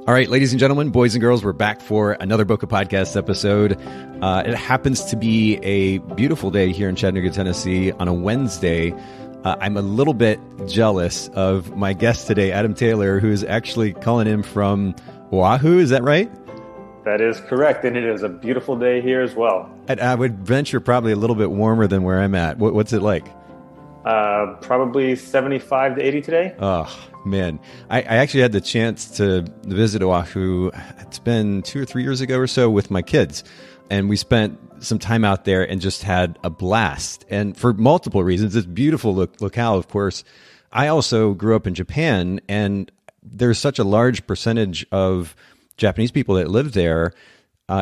All right, ladies and gentlemen, boys and girls, we're back for another Boca Podcast episode. It happens to be a beautiful day here in Chattanooga, Tennessee on a Wednesday. I'm a little bit jealous of my guest today, Adam Taylor, who is actually calling in from Oahu. Is that right? That is correct, and it is a beautiful day here as well. And I would venture probably a little bit warmer than where I'm at. What's it like? Probably 75 to 80 today. Oh, man. I actually had the chance to visit Oahu. It's been 2 or 3 years ago or so with my kids. And we spent some time out there and just had a blast. And for multiple reasons, it's beautiful locale, of course. I also grew up in Japan, and there's such a large percentage of Japanese people that live there.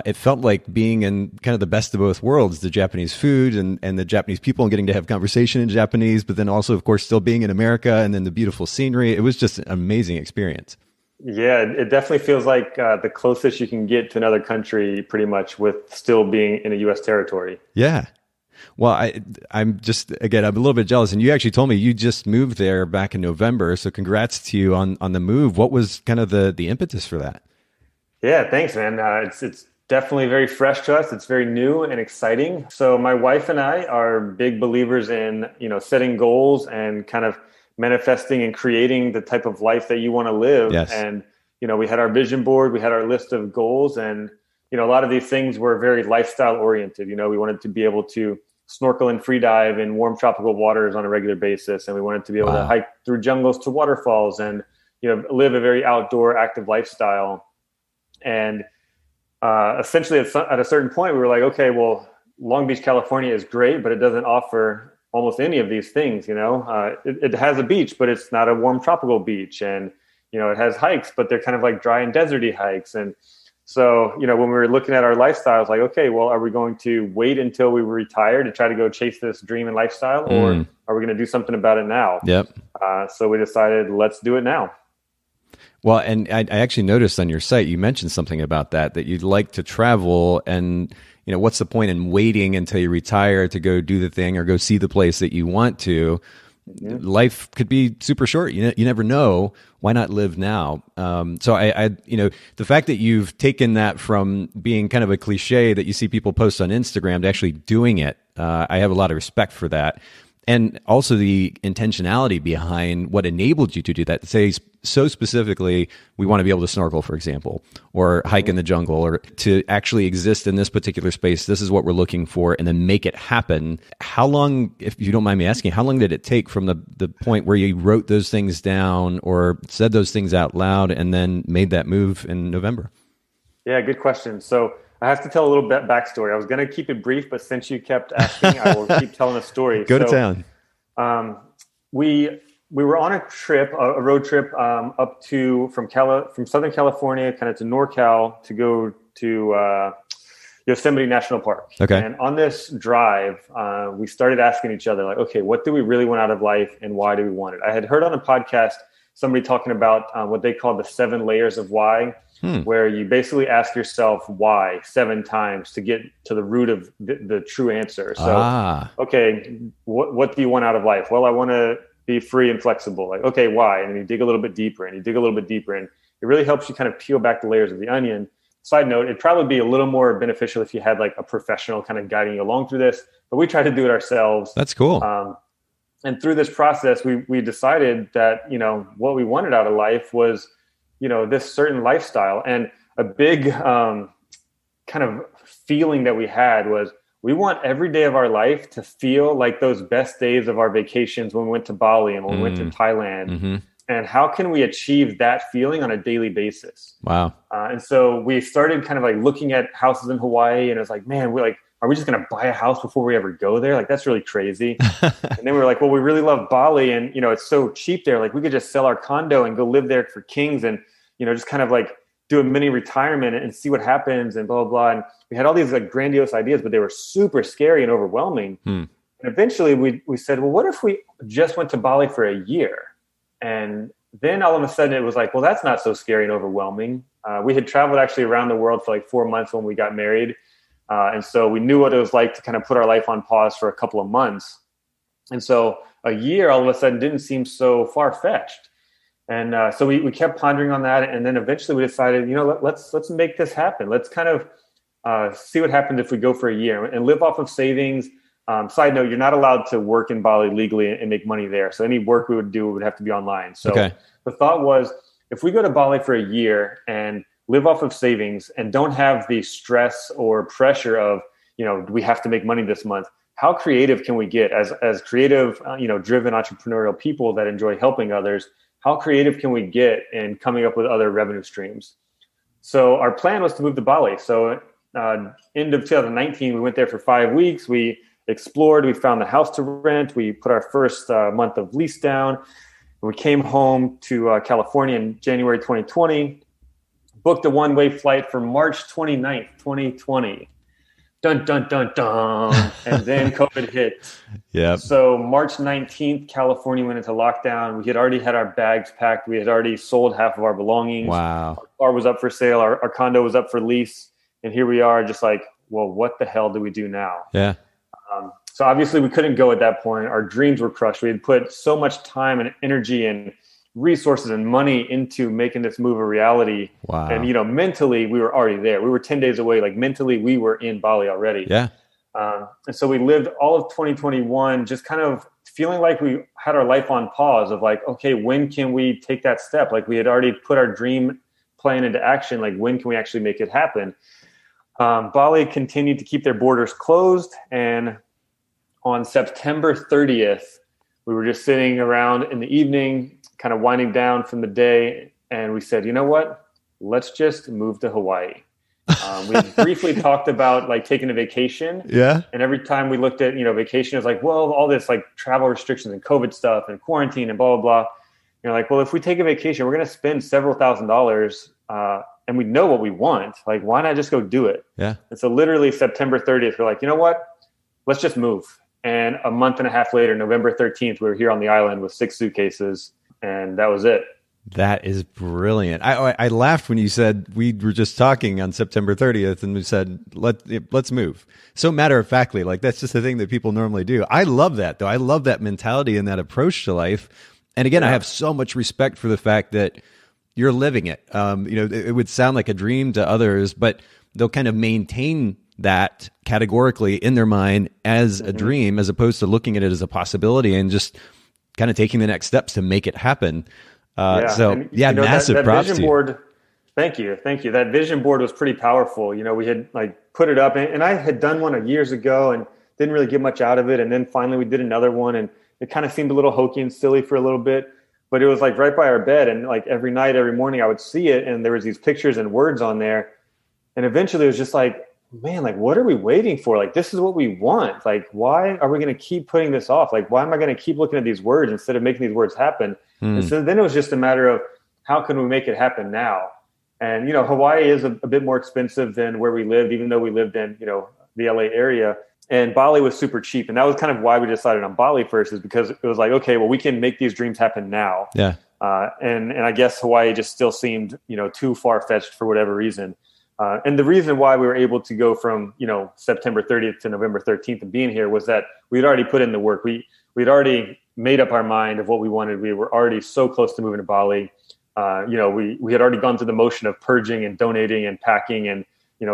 It felt like being in kind of the best of both worlds, the Japanese food and the Japanese people, and getting to have conversation in Japanese, but then also, of course, still being in America, and then the beautiful scenery. It was just an amazing experience. Yeah, it definitely feels like the closest you can get to another country, pretty much, with still being in a U.S. territory. Yeah. Well, I'm a little bit jealous. And you actually told me you just moved there back in November. So congrats to you on the move. What was kind of the impetus for that? Yeah, thanks, man. It's definitely very fresh to us. It's very new and exciting. So my wife and I are big believers in, setting goals and kind of manifesting and creating the type of life that you want to live. Yes. And, we had our vision board, we had our list of goals, and, a lot of these things were very lifestyle oriented. We wanted to be able to snorkel and free dive in warm tropical waters on a regular basis. And we wanted to be able to hike through jungles to waterfalls and, live a very outdoor active lifestyle. And essentially at a certain point, we were like, okay, well, Long Beach, California is great, but it doesn't offer almost any of these things. It has a beach, but it's not a warm tropical beach. And, it has hikes, but they're kind of like dry and deserty hikes. And so, when we were looking at our lifestyles, like, okay, well, are we going to wait until we retire to try to go chase this dream and lifestyle, or are we going to do something about it now? Yep. So we decided, let's do it now. Well, and I actually noticed on your site, you mentioned something about that you'd like to travel, and, what's the point in waiting until you retire to go do the thing or go see the place that you want to? Yeah. Life could be super short. You never know. Why not live now? So I the fact that you've taken that from being kind of a cliche that you see people post on Instagram to actually doing it, I have a lot of respect for that. And also the intentionality behind what enabled you to do that. To say so specifically, we want to be able to snorkel, for example, or hike in the jungle, or to actually exist in this particular space. This is what we're looking for, and then make it happen. How long, if you don't mind me asking, how long did it take from the point where you wrote those things down or said those things out loud and then made that move in November? Yeah, good question. So I have to tell a little bit backstory. I was going to keep it brief, but since you kept asking, I will keep telling a story. Go to town. We were on a trip, a road trip, up from Southern California, kind of to NorCal, to go to Yosemite National Park. Okay. And on this drive, we started asking each other, like, okay, what do we really want out of life, and why do we want it? I had heard on a podcast somebody talking about what they call the 7 layers of why. Where you basically ask yourself why 7 times to get to the root of the true answer. So, okay, what do you want out of life? Well, I want to be free and flexible. Like, okay, why? And you dig a little bit deeper, and you dig a little bit deeper, and it really helps you kind of peel back the layers of the onion. Side note, it'd probably be a little more beneficial if you had like a professional kind of guiding you along through this, but we try to do it ourselves. That's cool. And through this process, we decided that, what we wanted out of life was, this certain lifestyle. And a big kind of feeling that we had was we want every day of our life to feel like those best days of our vacations when we went to Bali and when we went to Thailand. Mm-hmm. And how can we achieve that feeling on a daily basis? Wow. And so we started kind of like looking at houses in Hawaii, and it was like, man, are we just going to buy a house before we ever go there? Like, that's really crazy. And then we were like, well, we really love Bali, and, it's so cheap there. Like, we could just sell our condo and go live there for kings and, just kind of like do a mini retirement and see what happens and blah, blah, blah. And we had all these like grandiose ideas, but they were super scary and overwhelming. And eventually we said, well, what if we just went to Bali for a year? And then all of a sudden it was like, well, that's not so scary and overwhelming. We had traveled actually around the world for like 4 months when we got married. And so we knew what it was like to kind of put our life on pause for a couple of months. And so a year all of a sudden didn't seem so far-fetched. And so we kept pondering on that. And then eventually we decided, let's make this happen. Let's kind of see what happens if we go for a year and live off of savings. Side note, you're not allowed to work in Bali legally and make money there. So any work we would do would have to be online. So the thought was, if we go to Bali for a year and live off of savings and don't have the stress or pressure of, we have to make money this month, how creative can we get as creative, driven entrepreneurial people that enjoy helping others? How creative can we get in coming up with other revenue streams? So our plan was to move to Bali. So end of 2019, we went there for 5 weeks. We explored, we found the house to rent. We put our first month of lease down. We came home to California in January 2020, booked a one-way flight for March 29th, 2020. Dun, dun, dun, dun. And then COVID hit. Yeah. So March 19th, California went into lockdown. We had already had our bags packed. We had already sold half of our belongings. Wow. Our car was up for sale. Our condo was up for lease. And here we are just like, well, what the hell do we do now? Yeah. So obviously we couldn't go at that point. Our dreams were crushed. We had put so much time and energy and resources and money into making this move a reality. Wow. And, mentally we were already there. We were 10 days away. Like mentally we were in Bali already. Yeah. And so we lived all of 2021 just kind of feeling like we had our life on pause of like, okay, when can we take that step? Like we had already put our dream plan into action. Like when can we actually make it happen? Bali continued to keep their borders closed. And on September 30th, we were just sitting around in the evening, kind of winding down from the day. And we said, you know what? Let's just move to Hawaii. We briefly talked about like taking a vacation. Yeah. And every time we looked at, vacation, it was like, well, all this like travel restrictions and COVID stuff and quarantine and blah, blah, blah. You're like, well, if we take a vacation, we're going to spend several $1,000s and we know what we want. Like, why not just go do it? Yeah. And so literally September 30th, we're like, you know what? Let's just move. And a month and a half later, November 13th, we were here on the island with 6 suitcases, and that was it. That is brilliant. I laughed when you said we were just talking on September 30th and we said, let's move. So matter of factly, like that's just the thing that people normally do. I love that though. I love that mentality and that approach to life. And again, I have so much respect for the fact that you're living it. It would sound like a dream to others, but they'll kind of maintain that categorically in their mind as a dream, as opposed to looking at it as a possibility and just kind of taking the next steps to make it happen. Massive that props vision to you. board. Thank you. That vision board was pretty powerful. We had like put it up and I had done one years ago and didn't really get much out of it. And then finally we did another one and it kind of seemed a little hokey and silly for a little bit, but it was like right by our bed. And like every night, every morning I would see it and there was these pictures and words on there. And eventually it was just like, man, like, what are we waiting for? Like, this is what we want. Like, why are we going to keep putting this off? Like, why am I going to keep looking at these words instead of making these words happen? And so then it was just a matter of how can we make it happen now? And, Hawaii is a bit more expensive than where we lived, even though we lived in, the LA area. And Bali was super cheap. And that was kind of why we decided on Bali first, is because it was like, okay, well, we can make these dreams happen now. Yeah. And I guess Hawaii just still seemed, too far-fetched for whatever reason. And the reason why we were able to go from, September 30th to November 13th and being here was that we'd already put in the work. We'd already made up our mind of what we wanted. We were already so close to moving to Bali. We had already gone through the motion of purging and donating and packing and,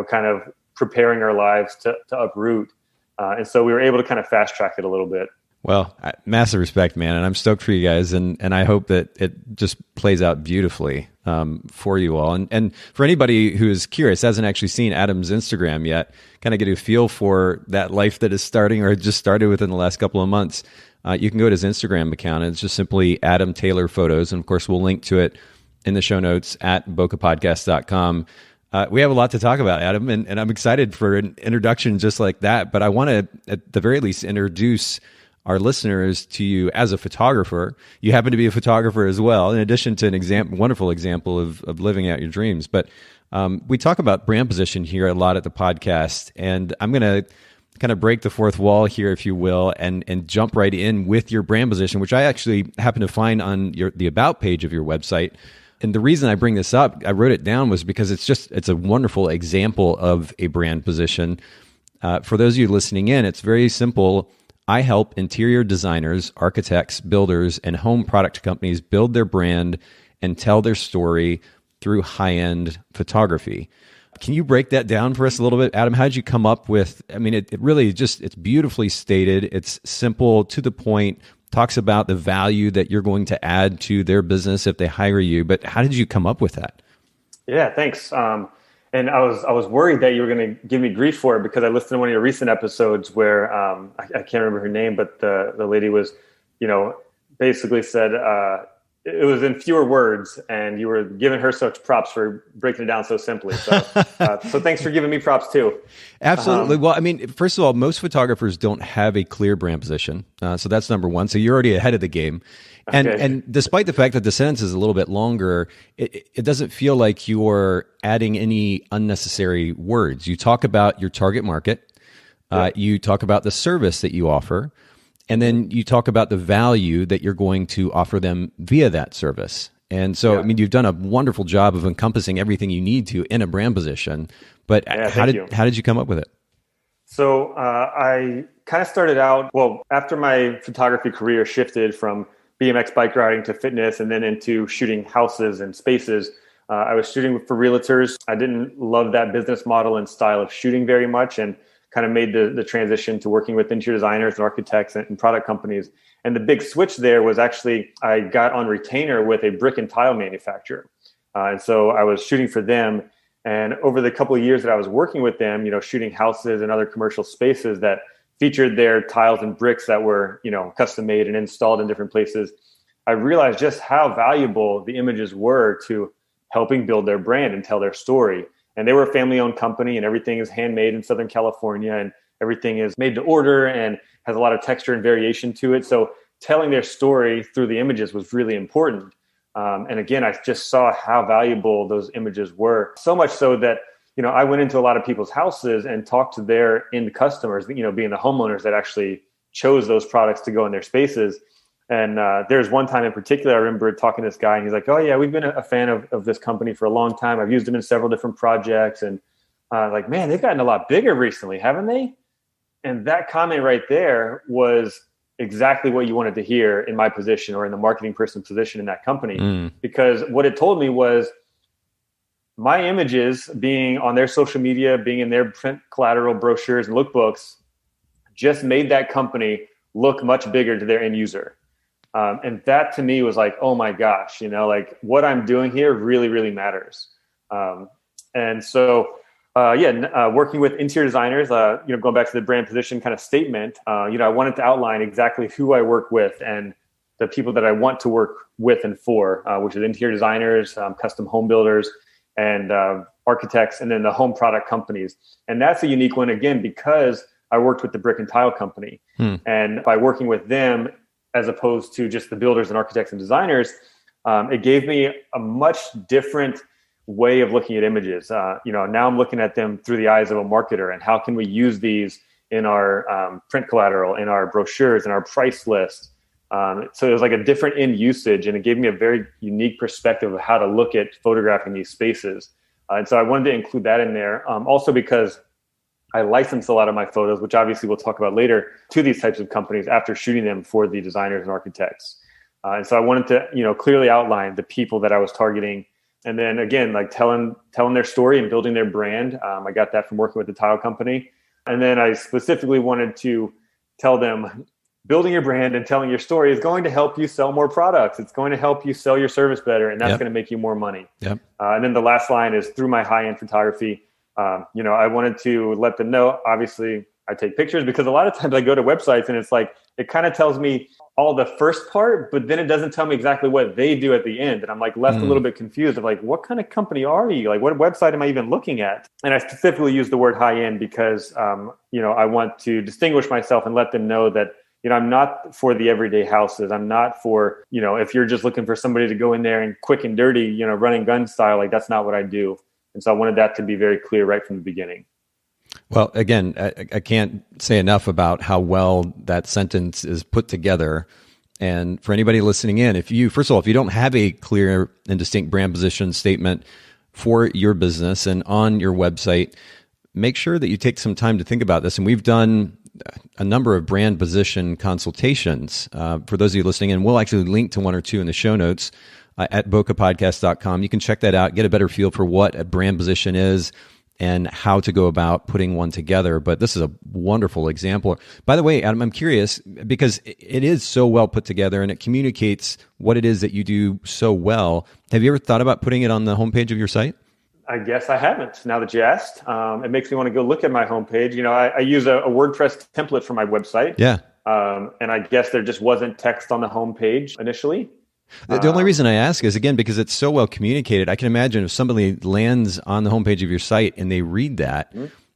kind of preparing our lives to uproot. And so we were able to kind of fast track it a little bit. Well, massive respect, man. And I'm stoked for you guys. And I hope that it just plays out beautifully for you all. And for anybody who is curious, hasn't actually seen Adam's Instagram yet, kind of get a feel for that life that is starting or just started within the last couple of months. You can go to his Instagram account. And it's just simply Adam Taylor Photos. And of course, we'll link to it in the show notes at bokehpodcast.com. We have a lot to talk about, Adam, and I'm excited for an introduction just like that. But I want to, at the very least, introduce our listeners to you as a photographer. You happen to be a photographer as well, in addition to an wonderful example of living out your dreams. But we talk about brand position here a lot at the podcast, and I'm going to kind of break the fourth wall here, if you will, and jump right in with your brand position, which I actually happen to find on the About page of your website. And the reason I bring this up, I wrote it down, was because it's a wonderful example of a brand position. For those of you listening in, it's very simple. I help interior designers, architects, builders, and home product companies build their brand and tell their story through high-end photography. Can you break that down for us a little bit, Adam? How did you come up with, I mean, it really just, it's beautifully stated. It's simple, to the point, talks about the value that you're going to add to their business if they hire you. But how did you come up with that? Yeah, thanks. And I was worried that you were going to give me grief for it, because I listened to one of your recent episodes where I can't remember her name, but the lady was, basically said, it was in fewer words, and you were giving her such props for breaking it down so simply. So, so thanks for giving me props too. Absolutely. Well, I mean, first of all, most photographers don't have a clear brand position. So that's number one. So you're already ahead of the game. And despite the fact that the sentence is a little bit longer, it doesn't feel like you're adding any unnecessary words. You talk about your target market. You talk about the service that you offer. And then you talk about the value that you're going to offer them via that service. And so, I mean, you've done a wonderful job of encompassing everything you need to in a brand position. But how did you come up with it? So I kind of started out, after my photography career shifted from BMX bike riding to fitness and then into shooting houses and spaces. I was shooting for realtors. I didn't love that business model and style of shooting very much, and kind of made the transition to working with interior designers and architects and product companies. And the big switch there was actually I got on retainer with a brick and tile manufacturer. And so I was shooting for them. And over the couple of years that I was working with them, shooting houses and other commercial spaces that featured their tiles and bricks that were, custom made and installed in different places, I realized just how valuable the images were to helping build their brand and tell their story. And they were a family-owned company, and everything is handmade in Southern California, and everything is made to order and has a lot of texture and variation to it. So telling their story through the images was really important. And again, I just saw how valuable those images were. So much so that, I went into a lot of people's houses and talked to their end customers, being the homeowners that actually chose those products to go in their spaces. And there's one time in particular, I remember talking to this guy, and he's like, "Oh yeah, we've been a fan of this company for a long time. I've used them in several different projects." And man, they've gotten a lot bigger recently, haven't they? And that comment right there was exactly what you wanted to hear in my position, or in the marketing person position in that company. Because what it told me was my images being on their social media, being in their print collateral brochures and lookbooks, just made that company look much bigger to their end user. And that to me was like, oh my gosh, what I'm doing here really, really matters. And so, working with interior designers, going back to the brand position kind of statement, I wanted to outline exactly who I work with and the people that I want to work with and for, which is interior designers, custom home builders, and architects, and then the home product companies. And that's a unique one, again, because I worked with the brick and tile company. And by working with them, as opposed to just the builders and architects and designers, it gave me a much different way of looking at images. Now I'm looking at them through the eyes of a marketer, and how can we use these in our print collateral, in our brochures, in our price list. So it was like a different end usage, and it gave me a very unique perspective of how to look at photographing these spaces. And so I wanted to include that in there. Also because I license a lot of my photos, which obviously we'll talk about later, to these types of companies after shooting them for the designers and architects. And so I wanted to, clearly outline the people that I was targeting. And then again, like telling their story and building their brand. I got that from working with the tile company. And then I specifically wanted to tell them, building your brand and telling your story is going to help you sell more products. It's going to help you sell your service better, and that's going to make you more money. And then the last line is, through my high-end photography, I wanted to let them know, obviously, I take pictures, because a lot of times I go to websites and it's like, it kind of tells me all the first part, but then it doesn't tell me exactly what they do at the end. And I'm like left a little bit confused of like, what kind of company are you? Like, what website am I even looking at? And I specifically use the word high end because, I want to distinguish myself and let them know that, I'm not for the everyday houses. I'm not for, if you're just looking for somebody to go in there and quick and dirty, running gun style, like that's not what I do. And so I wanted that to be very clear right from the beginning. Well, again, I can't say enough about how well that sentence is put together. And for anybody listening in, first of all, if you don't have a clear and distinct brand position statement for your business and on your website, make sure that you take some time to think about this. And we've done a number of brand position consultations. For those of you listening in, we'll actually link to one or two in the show notes at bokehpodcast.com. You can check that out, get a better feel for what a brand position is and how to go about putting one together. But this is a wonderful example. By the way, Adam, I'm curious because it is so well put together and it communicates what it is that you do so well. Have you ever thought about putting it on the homepage of your site? I guess I haven't. Now that you asked, it makes me want to go look at my homepage. I use a WordPress template for my website. Yeah. And I guess there just wasn't text on the homepage initially. The only reason I ask is, again, because it's so well communicated. I can imagine if somebody lands on the homepage of your site and they read that,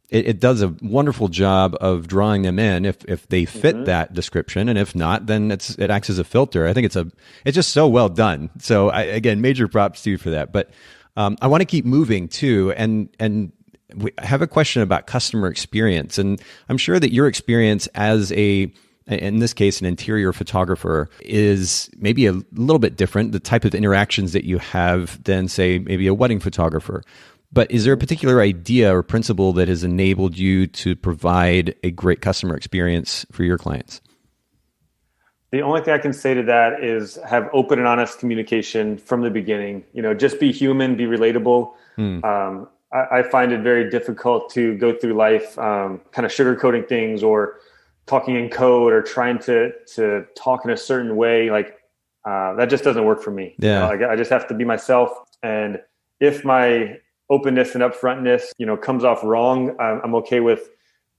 it does a wonderful job of drawing them in if they fit that description. And if not, then it acts as a filter. I think it's just so well done. So again, major props to you for that. But I want to keep moving too. And we have a question about customer experience. And I'm sure that your experience as in this case, an interior photographer is maybe a little bit different, the type of interactions that you have than, say, maybe a wedding photographer. But is there a particular idea or principle that has enabled you to provide a great customer experience for your clients? The only thing I can say to that is have open and honest communication from the beginning. Just be human, be relatable. I find it very difficult to go through life kind of sugarcoating things or talking in code or trying to talk in a certain way. That just doesn't work for me. Yeah. I just have to be myself. And if my openness and upfrontness, comes off wrong, I'm okay with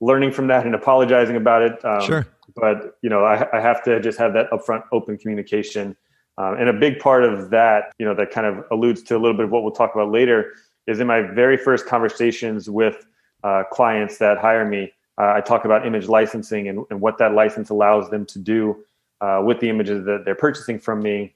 learning from that and apologizing about it. Sure. But, I have to just have that upfront open communication. And a big part of that, that kind of alludes to a little bit of what we'll talk about later is in my very first conversations with clients that hire me, I talk about image licensing and what that license allows them to do with the images that they're purchasing from me.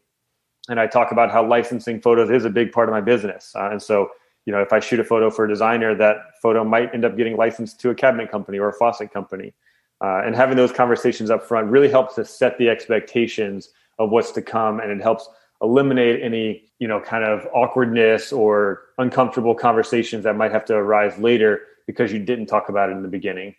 And I talk about how licensing photos is a big part of my business. And so, if I shoot a photo for a designer, that photo might end up getting licensed to a cabinet company or a faucet company. And having those conversations up front really helps to set the expectations of what's to come. And it helps eliminate any, kind of awkwardness or uncomfortable conversations that might have to arise later because you didn't talk about it in the beginning.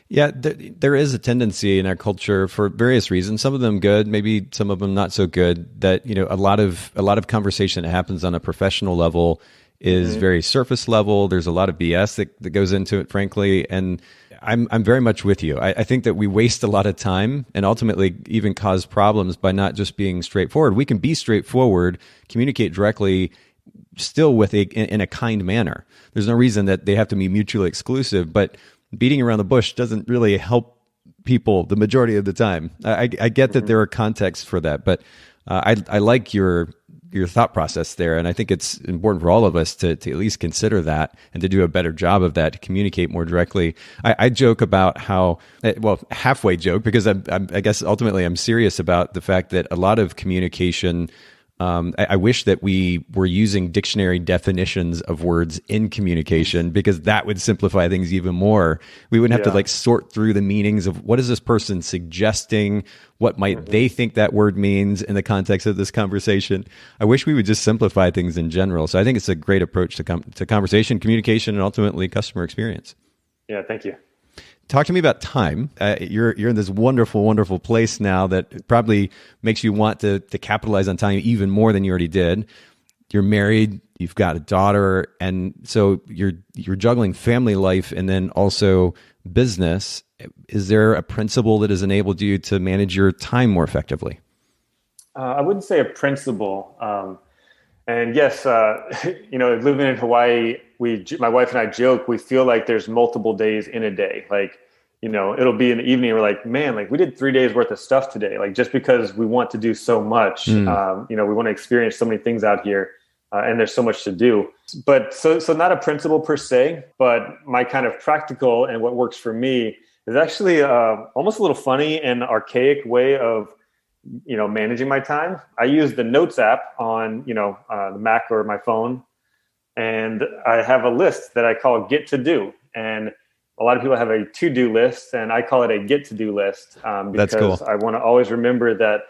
Yeah, there is a tendency in our culture for various reasons. Some of them good, maybe some of them not so good. That a lot of conversation that happens on a professional level is very surface level. There's a lot of BS that goes into it, frankly. And I'm very much with you. I think that we waste a lot of time and ultimately even cause problems by not just being straightforward. We can be straightforward, communicate directly, still in a kind manner. There's no reason that they have to be mutually exclusive, but beating around the bush doesn't really help people the majority of the time. I get that there are contexts for that, but I like your thought process there. And I think it's important for all of us to at least consider that and to do a better job of that, to communicate more directly. I joke about how, halfway joke, because I guess ultimately I'm serious about the fact that a lot of communication, I wish that we were using dictionary definitions of words in communication, because that would simplify things even more. We wouldn't have to sort through the meanings of what is this person suggesting, what might they think that word means in the context of this conversation. I wish we would just simplify things in general. So I think it's a great approach to conversation, communication, and ultimately customer experience. Yeah, thank you. Talk to me about time. You're in this wonderful, wonderful place now that probably makes you want to capitalize on time even more than you already did. You're married, you've got a daughter, and so you're juggling family life and then also business. Is there a principle that has enabled you to manage your time more effectively? I wouldn't say a principle. And yes, living in Hawaii, my wife and I joke, we feel like there's multiple days in a day. It'll be in the evening. We're like, man, we did 3 days worth of stuff today. Just because we want to do so much, we want to experience so many things out here, and there's so much to do. But so not a principle per se, but my kind of practical and what works for me is actually almost a little funny and archaic way of managing my time. I use the Notes app on, the Mac or my phone. And I have a list that I call Get to Do. And a lot of people have a to-do list, and I call it a get-to-do list because That's cool. I want to always remember that,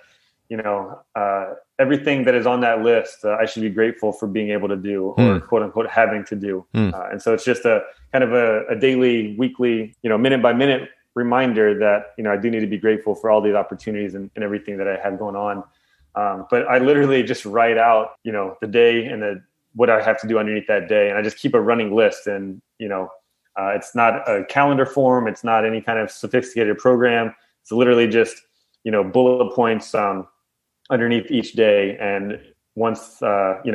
everything that is on that list, I should be grateful for being able to do or quote unquote having to do. And so it's just a kind of a daily, weekly, minute by minute reminder that, I do need to be grateful for all these opportunities and everything that I have going on. But I literally just write out, the day and what I have to do underneath that day. And I just keep a running list. And, it's not a calendar form. It's not any kind of sophisticated program. It's literally just, bullet points underneath each day. And once,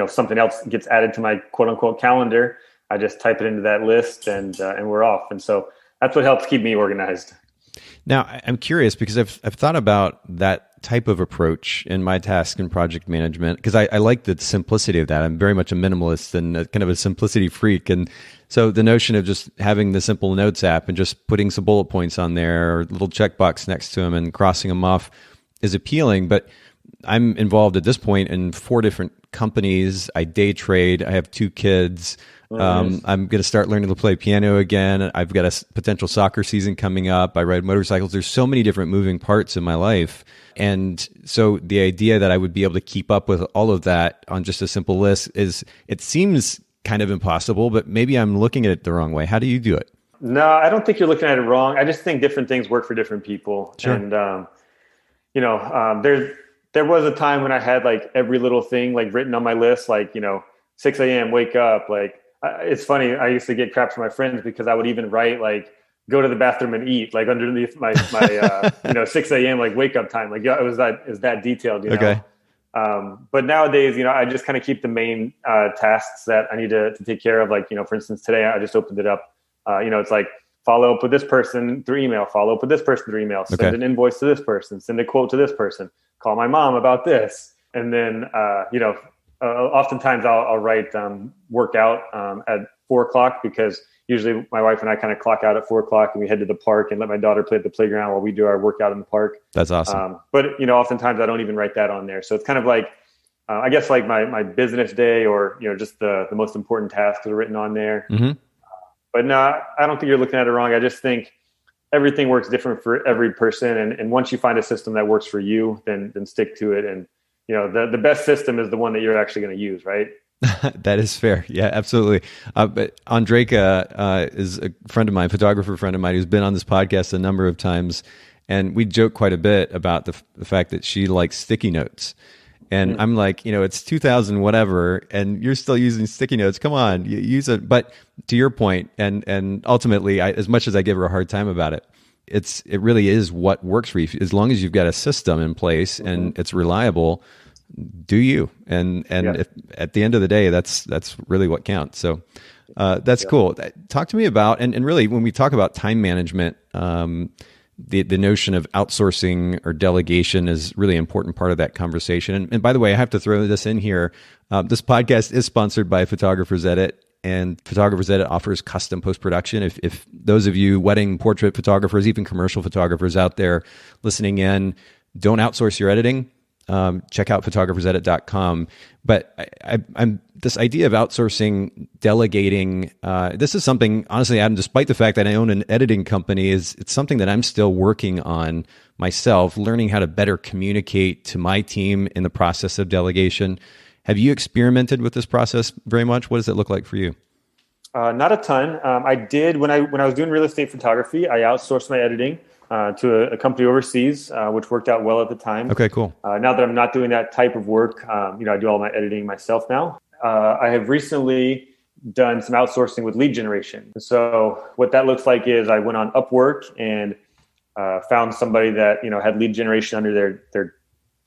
something else gets added to my quote unquote calendar, I just type it into that list and we're off. And so that's what helps keep me organized. Now, I'm curious because I've thought about that type of approach in my task and project management because I like the simplicity of that. I'm very much a minimalist and kind of a simplicity freak. And so the notion of just having the simple notes app and just putting some bullet points on there or a little checkbox next to them and crossing them off is appealing. But I'm involved at this point in 4 different companies. I day trade. I have 2 kids. I'm going to start learning to play piano again. I've got a potential soccer season coming up. I ride motorcycles. There's so many different moving parts in my life. And so the idea that I would be able to keep up with all of that on just a simple list it seems kind of impossible, but maybe I'm looking at it the wrong way. How do you do it? No, I don't think you're looking at it wrong. I just think different things work for different people. Sure. And, there was a time when I had like every little thing like written on my list, like, 6 a.m., wake up. Like, it's funny. I used to get crap from my friends because I would even write like, go to the bathroom and eat, like underneath my 6 a.m. like wake up time. Like, yeah, it was that detailed, Okay. But nowadays, I just kind of keep the main tasks that I need to take care of. Like, for instance, today I just opened it up. It's like follow up with this person through email, follow up with this person through email, send an invoice to this person, send a quote to this person, call my mom about this. And then, oftentimes I'll write workout at 4:00 because usually my wife and I kind of clock out at 4:00 and we head to the park and let my daughter play at the playground while we do our workout in the park. That's awesome. But, oftentimes I don't even write that on there. So it's kind of like, I guess like my business day or, just the most important tasks are written on there. Mm-hmm. But no, I don't think you're looking at it wrong. I just think everything works different for every person. And once you find a system that works for you, then stick to it. And, the best system is the one that you're actually going to use, right? That is fair. Yeah, absolutely. But Andreka is a friend of mine, photographer friend of mine, who's been on this podcast a number of times. And we joke quite a bit about the fact that she likes sticky notes. And I'm like, it's 2000 whatever, and you're still using sticky notes. Come on, you use it. But to your point, and ultimately, as much as I give her a hard time about it, it really is what works for you. As long as you've got a system in place and it's reliable, do you? And if, at the end of the day, that's really what counts. So that's cool. Talk to me about, and really when we talk about time management, the notion of outsourcing or delegation is really an important part of that conversation. And by the way, I have to throw this in here. This podcast is sponsored by Photographer's Edit. And Photographer's Edit offers custom post-production. If those of you wedding portrait photographers, even commercial photographers out there listening in, don't outsource your editing, check out photographersedit.com. But I'm this idea of outsourcing, delegating, this is something, honestly, Adam, despite the fact that I own an editing company, it's something that I'm still working on myself, learning how to better communicate to my team in the process of delegation. Have you experimented with this process very much? What does it look like for you? Not a ton. I did when I was doing real estate photography. I outsourced my editing to a company overseas, which worked out well at the time. Okay, cool. Now that I'm not doing that type of work, I do all my editing myself now. I have recently done some outsourcing with lead generation. So what that looks like is I went on Upwork and found somebody that had lead generation under their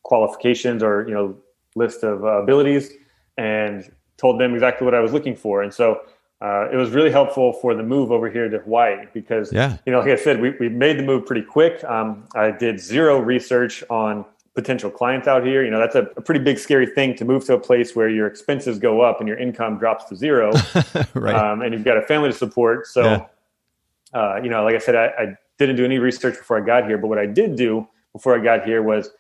qualifications or list of abilities, and told them exactly what I was looking for. And so it was really helpful for the move over here to Hawaii because, like I said, we made the move pretty quick. I did zero research on potential clients out here. That's a pretty big, scary thing to move to a place where your expenses go up and your income drops to zero. Right. And you've got a family to support. So, like I said, I didn't do any research before I got here, but what I did do before I got here was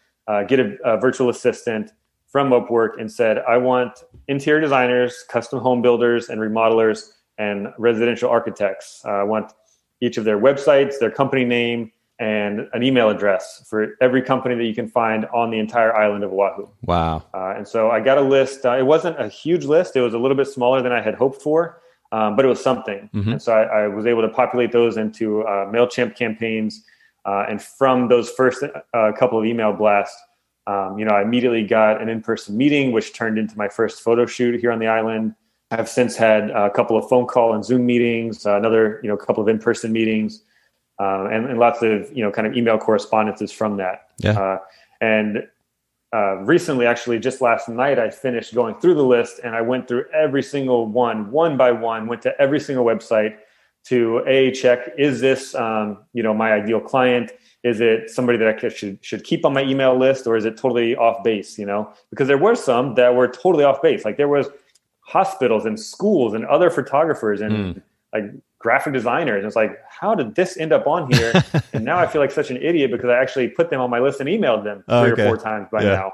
get a virtual assistant from Upwork and said, I want interior designers, custom home builders and remodelers and residential architects. I want each of their websites, their company name, and an email address for every company that you can find on the entire island of Oahu. Wow. And so I got a list. It wasn't a huge list. It was a little bit smaller than I had hoped for, but it was something. Mm-hmm. And so I was able to populate those into MailChimp campaigns. And from those first couple of email blasts, I immediately got an in-person meeting, which turned into my first photo shoot here on the island. I've since had a couple of phone call and Zoom meetings, another, couple of in-person meetings, and lots of, kind of email correspondences from that. Yeah. And recently, actually, just last night, I finished going through the list and I went through every single one by one, went to every single website to check, is this, my ideal client? Is it somebody that I should keep on my email list, or is it totally off base? Because there were some that were totally off base. Like there was hospitals and schools and other photographers and like graphic designers. And it's like, how did this end up on here? And now I feel like such an idiot because I actually put them on my list and emailed them 3 or 4 times by now.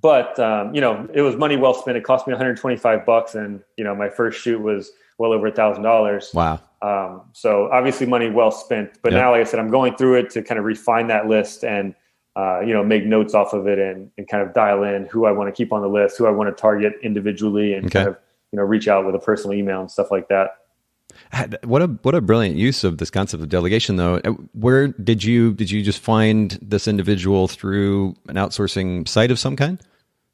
But, it was money well spent. It cost me $125 and, my first shoot was well over $1,000. Wow. So obviously money well spent, but now, like I said, I'm going through it to kind of refine that list and, make notes off of it and kind of dial in who I want to keep on the list, who I want to target individually and kind of, reach out with a personal email and stuff like that. What a brilliant use of this concept of delegation, though. Where did you just find this individual through an outsourcing site of some kind?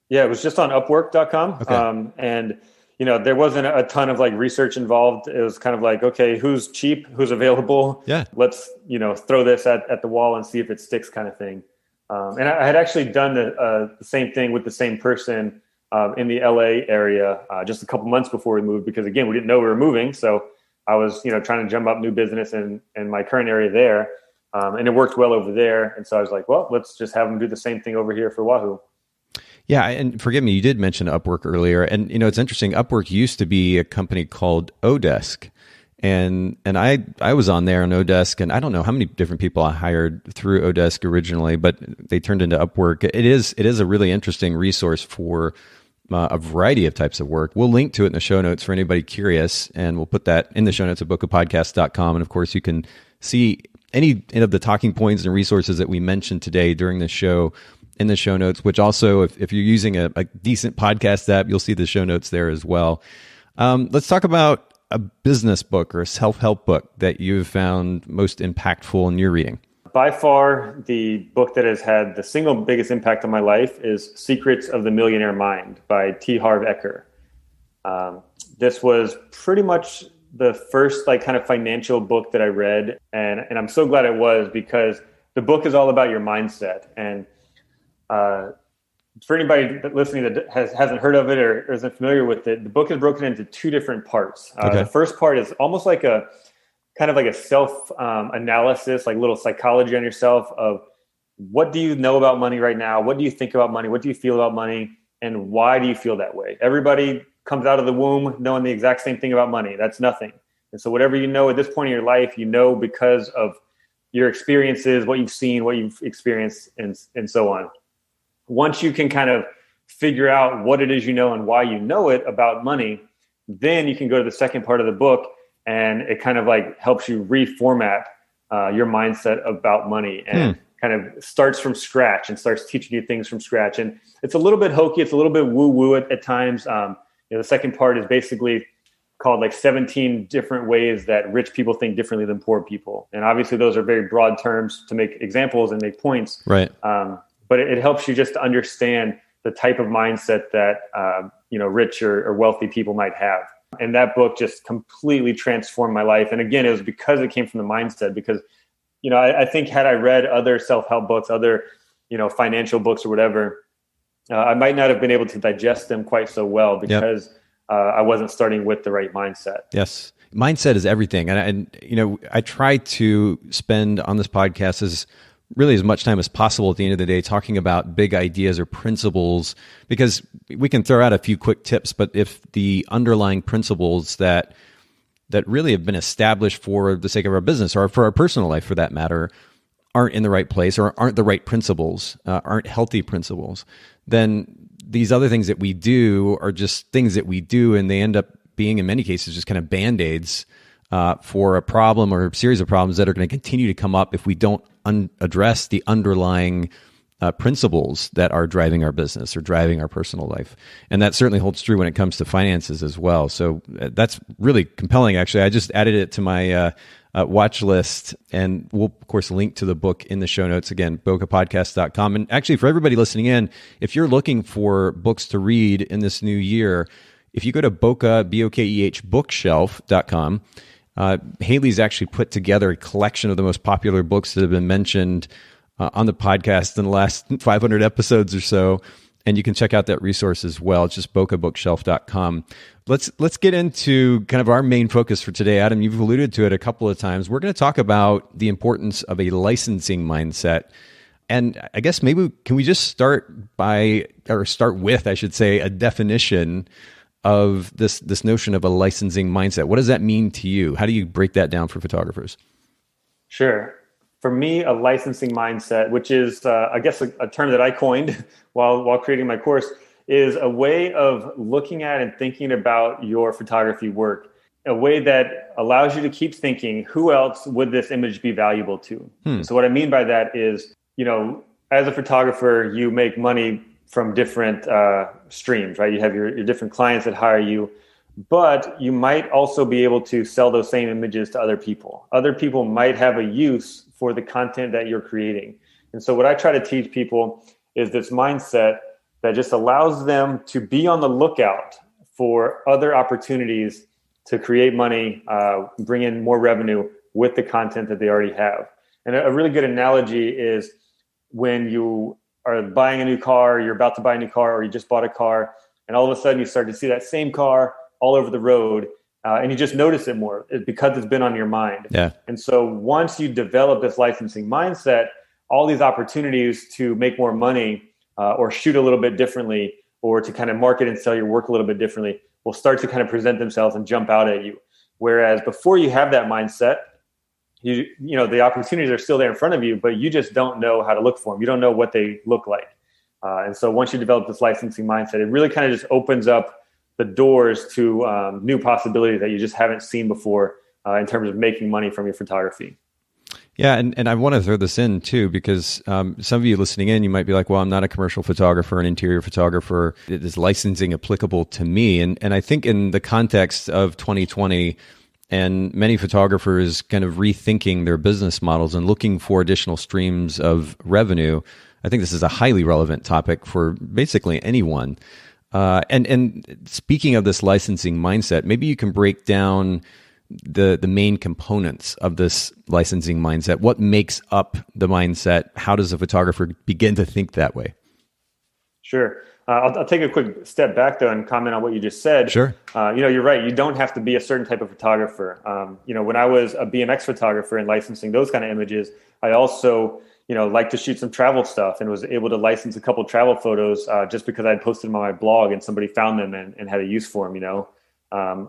Yeah, it was just on Upwork.com. Okay. And there wasn't a ton of like research involved. It was kind of like, okay, who's cheap, who's available? Yeah. Let's, throw this at the wall and see if it sticks, kind of thing. And I had actually done the same thing with the same person in the LA area just a couple months before we moved, because again, we didn't know we were moving. So I was, trying to jump up new business in my current area there. And it worked well over there. And so I was like, well, let's just have them do the same thing over here for Wahoo. Yeah. And forgive me, you did mention Upwork earlier. And, it's interesting. Upwork used to be a company called Odesk. And I was on there on Odesk, and I don't know how many different people I hired through Odesk originally, but they turned into Upwork. It is a really interesting resource for a variety of types of work. We'll link to it in the show notes for anybody curious, and we'll put that in the show notes at bookofpodcast.com. And of course, you can see any of the talking points and resources that we mentioned today during the show in the show notes, which also, if you're using a decent podcast app, you'll see the show notes there as well. Let's talk about a business book or a self-help book that you've found most impactful in your reading. By far, the book that has had the single biggest impact on my life is Secrets of the Millionaire Mind by T. Harv Eker. This was pretty much the first kind of financial book that I read. And I'm so glad it was, because the book is all about your mindset. And for anybody listening that hasn't heard of it or isn't familiar with it, the book is broken into 2 different parts. The first part is almost like a kind of like a self analysis, like little psychology on yourself of what do you know about money right now? What do you think about money? What do you feel about money? And why do you feel that way? Everybody comes out of the womb knowing the exact same thing about money. That's nothing. And so whatever you know at this point in your life, because of your experiences, what you've seen, what you've experienced, and so on. Once you can kind of figure out what it is you know and why you know it about money, then you can go to the second part of the book, and it kind of like helps you reformat your mindset about money and kind of starts from scratch and starts teaching you things from scratch. And it's a little bit hokey. It's a little bit woo-woo at times. The second part is basically called like 17 different ways that rich people think differently than poor people. And obviously those are very broad terms to make examples and make points. Right. But it helps you just to understand the type of mindset that, rich or wealthy people might have. And that book just completely transformed my life. And again, it was because it came from the mindset, because, I think had I read other self-help books, other, financial books or whatever, I might not have been able to digest them quite so well because I wasn't starting with the right mindset. Yes. Mindset is everything. And I try to spend on this podcast as much time as possible at the end of the day talking about big ideas or principles, because we can throw out a few quick tips, but if the underlying principles that really have been established for the sake of our business or for our personal life for that matter aren't in the right place or aren't the right principles, aren't healthy principles, then these other things that we do are just things that we do, and they end up being in many cases just kind of band-aids for a problem or a series of problems that are going to continue to come up if we don't address the underlying principles that are driving our business or driving our personal life. And that certainly holds true when it comes to finances as well. So that's really compelling, actually. I just added it to my watch list. And we'll, of course, link to the book in the show notes. Again, bokehpodcast.com. And actually, for everybody listening in, if you're looking for books to read in this new year, if you go to Bokeh, Bokeh, bookshelf.com, Haley's actually put together a collection of the most popular books that have been mentioned on the podcast in the last 500 episodes or so. And you can check out that resource as well. It's just bokehbookshelf.com. Let's get into kind of our main focus for today. Adam, you've alluded to it a couple of times. We're going to talk about the importance of a licensing mindset. And I guess maybe can we just start with, I should say, a definition of this notion of a licensing mindset. What does that mean to you? How do you break that down for photographers? Sure. For me, a licensing mindset, which is, I guess, a term that I coined while creating my course, is a way of looking at and thinking about your photography work, a way that allows you to keep thinking, who else would this image be valuable to? So what I mean by that is, as a photographer, you make money from different streams, right? You have your different clients that hire you, but you might also be able to sell those same images to other people. Other people might have a use for the content that you're creating. And so what I try to teach people is this mindset that just allows them to be on the lookout for other opportunities to create money, bring in more revenue with the content that they already have. And a really good analogy is when you are buying a new car, you're about to buy a new car, or you just bought a car, and all of a sudden you start to see that same car all over the road, and you just notice it more because it's been on your mind. Yeah. And so once you develop this licensing mindset, all these opportunities to make more money or shoot a little bit differently or to kind of market and sell your work a little bit differently will start to kind of present themselves and jump out at you. Whereas before you have that mindset, you know the opportunities are still there in front of you, but you just don't know how to look for them. You don't know what they look like. And so once you develop this licensing mindset, it really kind of just opens up the doors to new possibilities that you just haven't seen before in terms of making money from your photography. Yeah, and I want to throw this in too, because some of you listening in, you might be like, well, I'm not a commercial photographer, an interior photographer. Is licensing applicable to me? And I think in the context of 2020 and many photographers kind of rethinking their business models and looking for additional streams of revenue, I think this is a highly relevant topic for basically anyone. And speaking of this licensing mindset, maybe you can break down the main components of this licensing mindset. What makes up the mindset? How does a photographer begin to think that way? Sure. I'll take a quick step back though and comment on what you just said. Sure. You're right. You don't have to be a certain type of photographer. When I was a BMX photographer and licensing those kind of images, I also like to shoot some travel stuff and was able to license a couple of travel photos just because I'd posted them on my blog and somebody found them and had a use for them,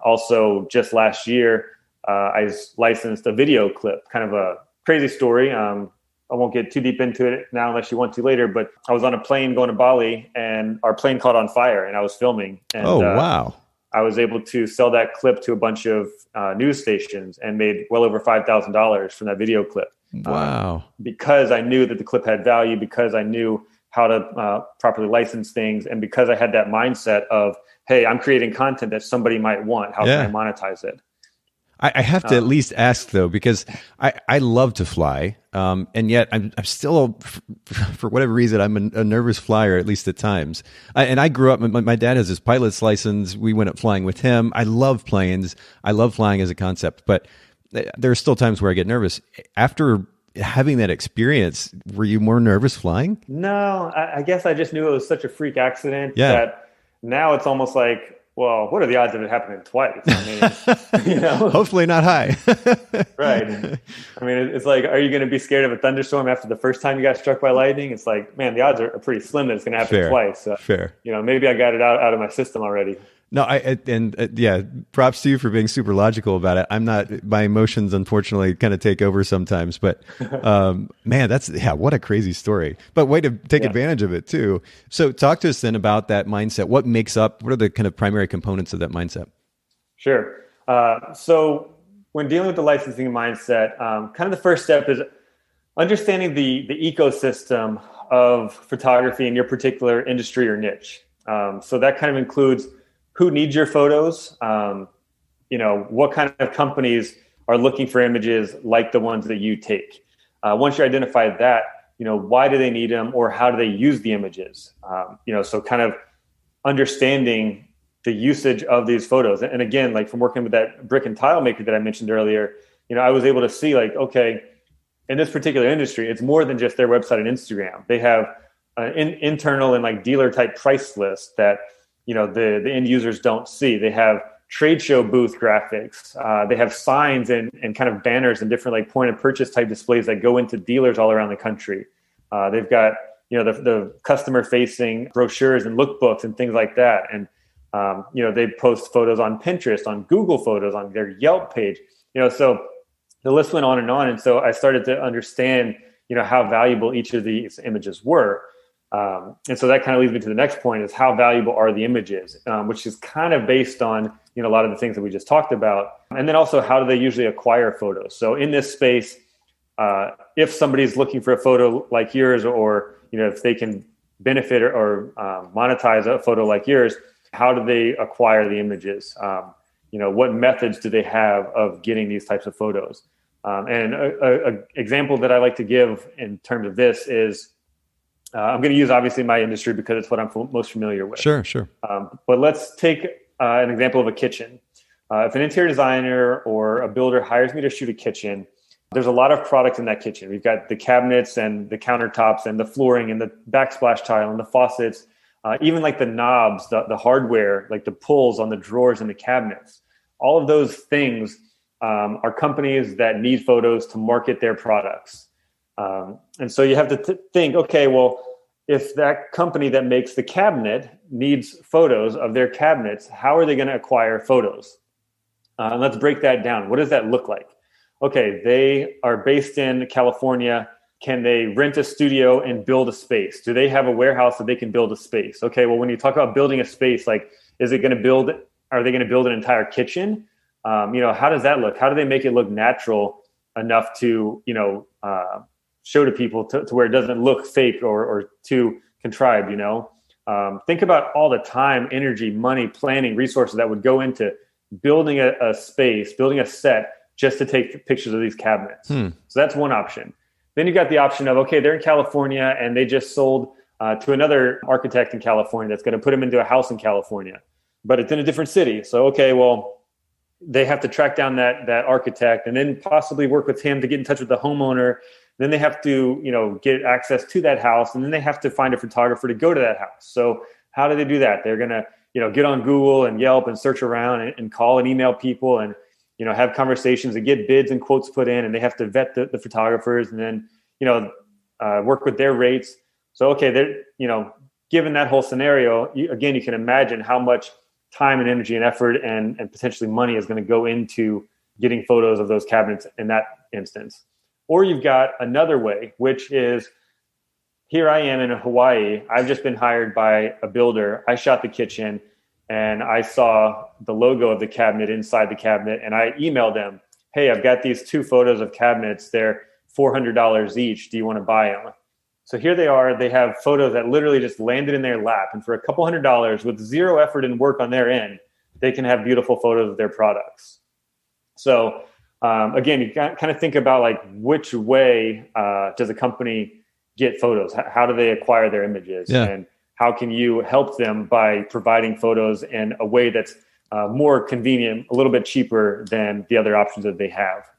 Also, just last year, I licensed a video clip, kind of a crazy story. I won't get too deep into it now unless you want to later, but I was on a plane going to Bali and our plane caught on fire and I was filming. And, wow. I was able to sell that clip to a bunch of news stations and made well over $5,000 from that video clip. Wow. Because I knew that the clip had value, because I knew how to properly license things, and because I had that mindset of, hey, I'm creating content that somebody might want. How can I monetize it? I have to at least ask, though, because I love to fly, and yet I'm still, for whatever reason, I'm a nervous flyer, at least at times. And I grew up, my dad has his pilot's license. We went up flying with him. I love planes. I love flying as a concept, but there are still times where I get nervous. After having that experience, were you more nervous flying? No, I guess I just knew it was such a freak accident that now it's almost like, well, what are the odds of it happening twice? I mean, hopefully not high. Right. I mean, it's like, are you going to be scared of a thunderstorm after the first time you got struck by lightning? It's like, man, the odds are pretty slim that it's going to happen twice. So, Fair. Maybe I got it out of my system already. No, props to you for being super logical about it. I'm not, my emotions unfortunately kind of take over sometimes, but man, what a crazy story, but way to take advantage of it too. So talk to us then about that mindset. What are the kind of primary components of that mindset? Sure. So when dealing with the licensing mindset, kind of the first step is understanding the ecosystem of photography in your particular industry or niche. So that kind of includes who needs your photos, what kind of companies are looking for images like the ones that you take. Once you identify that, why do they need them, or how do they use the images? So kind of understanding the usage of these photos. And again, like from working with that brick and tile maker that I mentioned earlier, I was able to see like, okay, in this particular industry, it's more than just their website and Instagram. They have internal and like dealer type price lists that, the end users don't see. They have trade show booth graphics. They have signs and kind of banners and different like point of purchase type displays that go into dealers all around the country. They've got, the customer facing brochures and lookbooks and things like that. And, they post photos on Pinterest, on Google Photos, on their Yelp page, so the list went on. And so I started to understand, how valuable each of these images were. And so that kind of leads me to the next point, is how valuable are the images, which is kind of based on, a lot of the things that we just talked about. And then also, how do they usually acquire photos? So in this space, if somebody's looking for a photo like yours, or, if they can benefit or monetize a photo like yours, how do they acquire the images? What methods do they have of getting these types of photos? And a example that I like to give in terms of this is, I'm going to use obviously my industry because it's what I'm most familiar with. Sure. But let's take an example of a kitchen. If an interior designer or a builder hires me to shoot a kitchen, there's a lot of product in that kitchen. We've got the cabinets and the countertops and the flooring and the backsplash tile and the faucets, even like the knobs, the hardware, like the pulls on the drawers and the cabinets. All of those things are companies that need photos to market their products. And so you have to think, okay, well, if that company that makes the cabinet needs photos of their cabinets, how are they going to acquire photos? And let's break that down. What does that look like? Okay, they are based in California. Can they rent a studio and build a space? Do they have a warehouse that they can build a space? Okay, well, when you talk about building a space, like, are they going to build an entire kitchen? How does that look? How do they make it look natural enough to, show to people to where it doesn't look fake or too contrived, Think about all the time, energy, money, planning, resources that would go into building a space, building a set just to take pictures of these cabinets. So that's one option. Then you got the option of, okay, they're in California and they just sold to another architect in California that's going to put them into a house in California, but it's in a different city. So, okay, well, they have to track down that architect and then possibly work with him to get in touch with the homeowner. Then they have to, get access to that house, and then they have to find a photographer to go to that house. So how do they do that? They're going to, get on Google and Yelp and search around and call and email people and, have conversations and get bids and quotes put in, and they have to vet the photographers and then, work with their rates. So, okay, they're, given that whole scenario, you can imagine how much time and energy and effort and potentially money is going to go into getting photos of those cabinets in that instance. Or you've got another way, which is, here I am in Hawaii. I've just been hired by a builder. I shot the kitchen and I saw the logo of the cabinet inside the cabinet, and I emailed them, hey, I've got these 2 photos of cabinets. They're $400 each. Do you want to buy them? So here they are. They have photos that literally just landed in their lap. And for a couple $100 with zero effort and work on their end, they can have beautiful photos of their products. So again, you kind of think about like, which way does a company get photos? How do they acquire their images? Yeah. And how can you help them by providing photos in a way that's more convenient, a little bit cheaper than the other options that they have?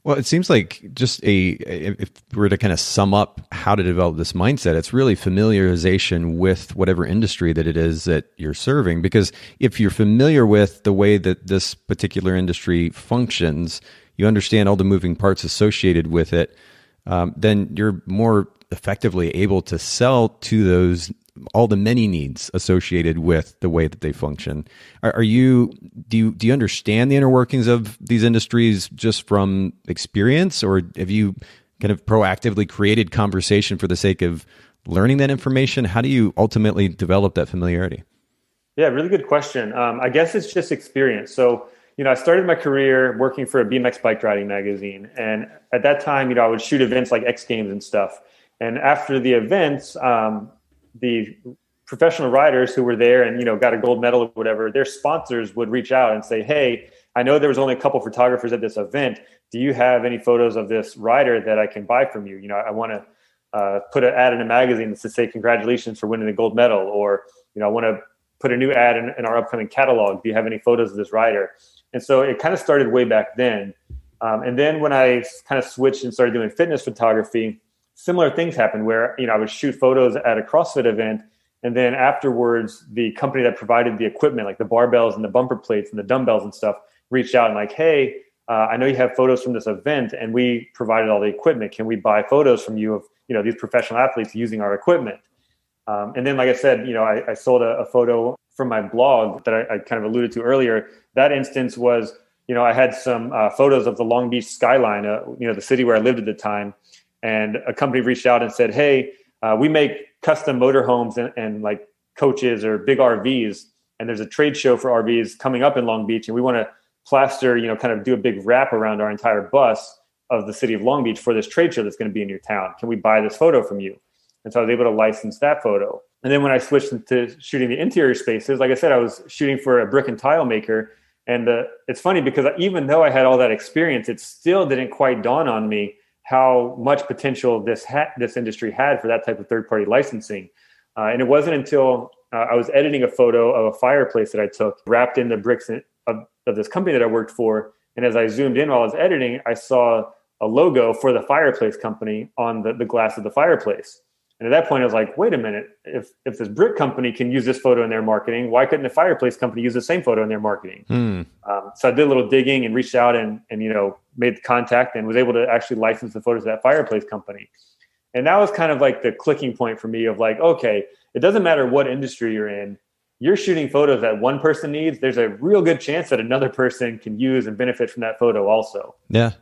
Well, it seems like if we were to kind of sum up how to develop this mindset, it's really familiarization with whatever industry that it is that you're serving. Because if you're familiar with the way that this particular industry functions, you understand all the moving parts associated with it, then you're more effectively able to sell to all the many needs associated with the way that they function. Do you understand the inner workings of these industries just from experience, or have you kind of proactively created conversation for the sake of learning that information? How do you ultimately develop that familiarity? Yeah, really good question. I guess it's just experience. So, I started my career working for a BMX bike riding magazine. And at that time, I would shoot events like X Games and stuff. And after the events, the professional riders who were there and, got a gold medal or whatever, their sponsors would reach out and say, hey, I know there was only a couple photographers at this event. Do you have any photos of this rider that I can buy from you? I want to put an ad in a magazine to say congratulations for winning the gold medal, or I want to put a new ad in our upcoming catalog. Do you have any photos of this rider? And so it kind of started way back then. And then when I kind of switched and started doing fitness photography, similar things happened where, I would shoot photos at a CrossFit event. And then afterwards, the company that provided the equipment, like the barbells and the bumper plates and the dumbbells and stuff, reached out and like, hey, I know you have photos from this event and we provided all the equipment. Can we buy photos from you of, these professional athletes using our equipment? And then, like I said, I sold a photo from my blog that I kind of alluded to earlier. That instance was, I had some photos of the Long Beach skyline, the city where I lived at the time. And a company reached out and said, hey, we make custom motorhomes and like coaches or big RVs. And there's a trade show for RVs coming up in Long Beach. And we want to plaster, kind of do a big wrap around our entire bus of the city of Long Beach for this trade show that's going to be in your town. Can we buy this photo from you? And so I was able to license that photo. And then when I switched into shooting the interior spaces, like I said, I was shooting for a brick and tile maker. And it's funny because even though I had all that experience, it still didn't quite dawn on me how much potential this industry had for that type of third-party licensing. And it wasn't until I was editing a photo of a fireplace that I took, wrapped in the bricks of this company that I worked for. And as I zoomed in while I was editing, I saw a logo for the fireplace company on the glass of the fireplace. And at that point, I was like, wait a minute, if this brick company can use this photo in their marketing, why couldn't the fireplace company use the same photo in their marketing? So I did a little digging and reached out and made the contact and was able to actually license the photos of that fireplace company. And that was kind of like the clicking point for me of like, okay, it doesn't matter what industry you're in, you're shooting photos that one person needs. There's a real good chance that another person can use and benefit from that photo also. Yeah.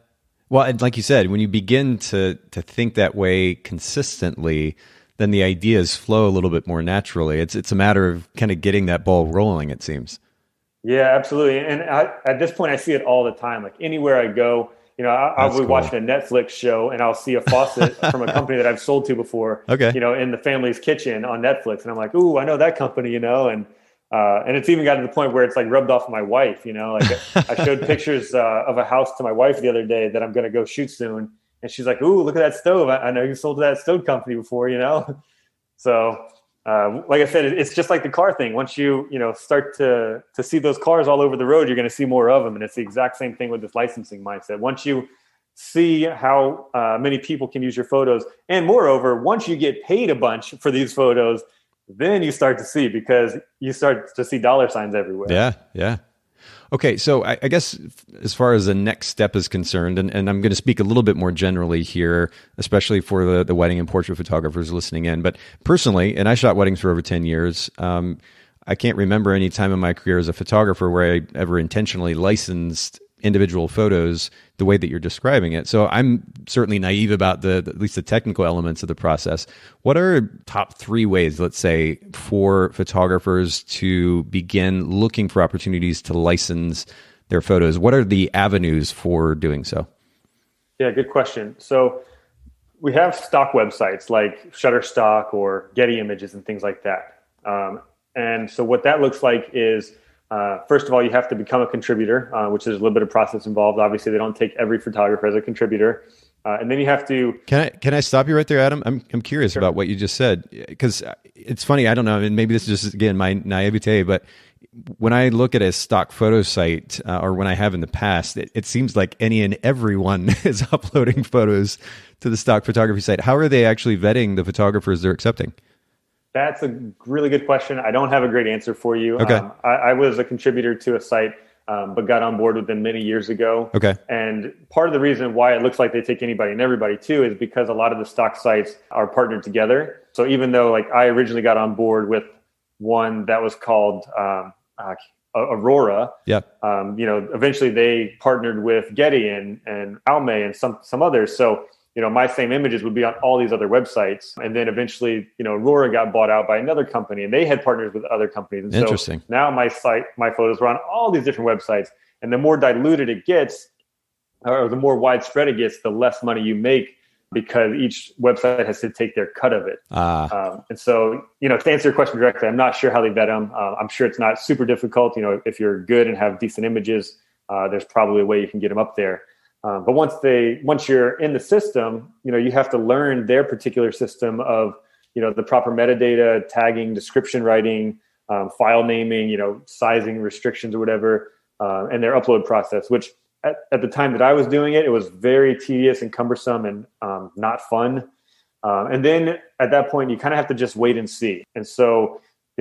Well, and like you said, when you begin to think that way consistently, then the ideas flow a little bit more naturally. It's a matter of kind of getting that ball rolling, it seems. Yeah, absolutely. And at this point, I see it all the time. Like anywhere I go, I'll be watching a Netflix show and I'll see a faucet from a company that I've sold to before, in the family's kitchen on Netflix. And I'm like, ooh, I know that company, and it's even gotten to the point where it's like rubbed off my wife, like I showed pictures of a house to my wife the other day that I'm going to go shoot soon. And she's like, ooh, look at that stove. I know you sold to that stove company before, So, like I said, it's just like the car thing. Once you, start to see those cars all over the road, you're going to see more of them. And it's the exact same thing with this licensing mindset. Once you see how many people can use your photos, and moreover, once you get paid a bunch for these photos, then you start to see, because you start to see dollar signs everywhere. Yeah. Okay, so I guess as far as the next step is concerned, and I'm going to speak a little bit more generally here, especially for the wedding and portrait photographers listening in. But personally, and I shot weddings for over 10 years, I can't remember any time in my career as a photographer where I ever intentionally licensed individual photos the way that you're describing it. So I'm certainly naive about at least the technical elements of the process. What are top 3 ways, let's say, for photographers to begin looking for opportunities to license their photos? What are the avenues for doing so? Yeah, good question. So we have stock websites like Shutterstock or Getty Images and things like that. And so what that looks like is, first of all, you have to become a contributor, which is a little bit of process involved. Obviously, they don't take every photographer as a contributor. And then you have to... Can I stop you right there, Adam? I'm curious Sure. about what you just said, because it's funny. I don't know. And maybe this is just, again, my naivete, but when I look at a stock photo site, or when I have in the past, it seems like any and everyone is uploading photos to the stock photography site. How are they actually vetting the photographers they're accepting? That's a really good question. I don't have a great answer for you. Okay. I was a contributor to a site, but got on board with them many years ago. Okay. And part of the reason why it looks like they take anybody and everybody too is because a lot of the stock sites are partnered together. So even though like I originally got on board with one that was called Aurora, eventually they partnered with Getty and Alme and some others. So my same images would be on all these other websites. And then eventually, Aurora got bought out by another company and they had partners with other companies. And Interesting. So now my photos were on all these different websites. And the more diluted it gets, or the more widespread it gets, the less money you make, because each website has to take their cut of it. And so, to answer your question directly, I'm not sure how they vet them. I'm sure it's not super difficult. If you're good and have decent images, there's probably a way you can get them up there. But once you're in the system, you have to learn their particular system of, the proper metadata, tagging, description writing, file naming, sizing restrictions or whatever, and their upload process, which at the time that I was doing it, it was very tedious and cumbersome and not fun. And then at that point, you kind of have to just wait and see. And so,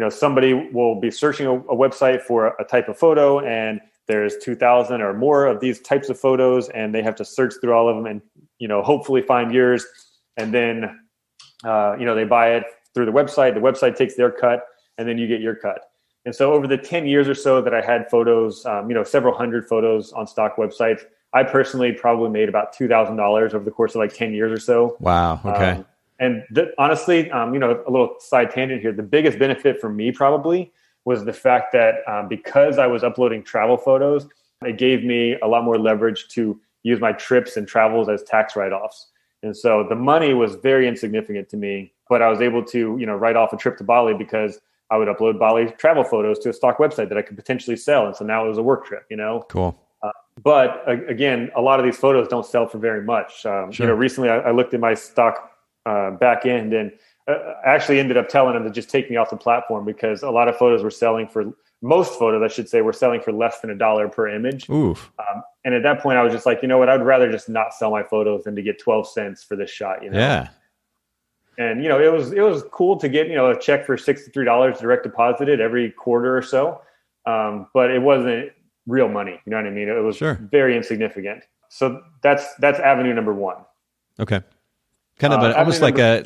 somebody will be searching a website for a type of photo, and there's 2,000 or more of these types of photos, and they have to search through all of them and, hopefully find yours. And then, they buy it through the website takes their cut, and then you get your cut. And so over the 10 years or so that I had photos, several hundred photos on stock websites, I personally probably made about $2,000 over the course of like 10 years or so. Wow. Okay. And honestly, a little side tangent here, the biggest benefit for me probably was the fact that because I was uploading travel photos, it gave me a lot more leverage to use my trips and travels as tax write-offs. And so the money was very insignificant to me, but I was able to, write off a trip to Bali because I would upload Bali travel photos to a stock website that I could potentially sell. And so now it was a work trip, Cool. But again, a lot of these photos don't sell for very much. Sure. Recently I looked at my stock back end, and I actually ended up telling them to just take me off the platform because a lot of photos were selling for, most photos, I should say, were selling for less than $1 per image. Oof. And at that point I was just like, you know what, I'd rather just not sell my photos than to get 12 cents for this shot, Yeah. And, it was cool to get, a check for $63 direct deposited every quarter or so. But it wasn't real money. You know what I mean? It was very insignificant. So that's avenue number one. Okay. Kind of almost like a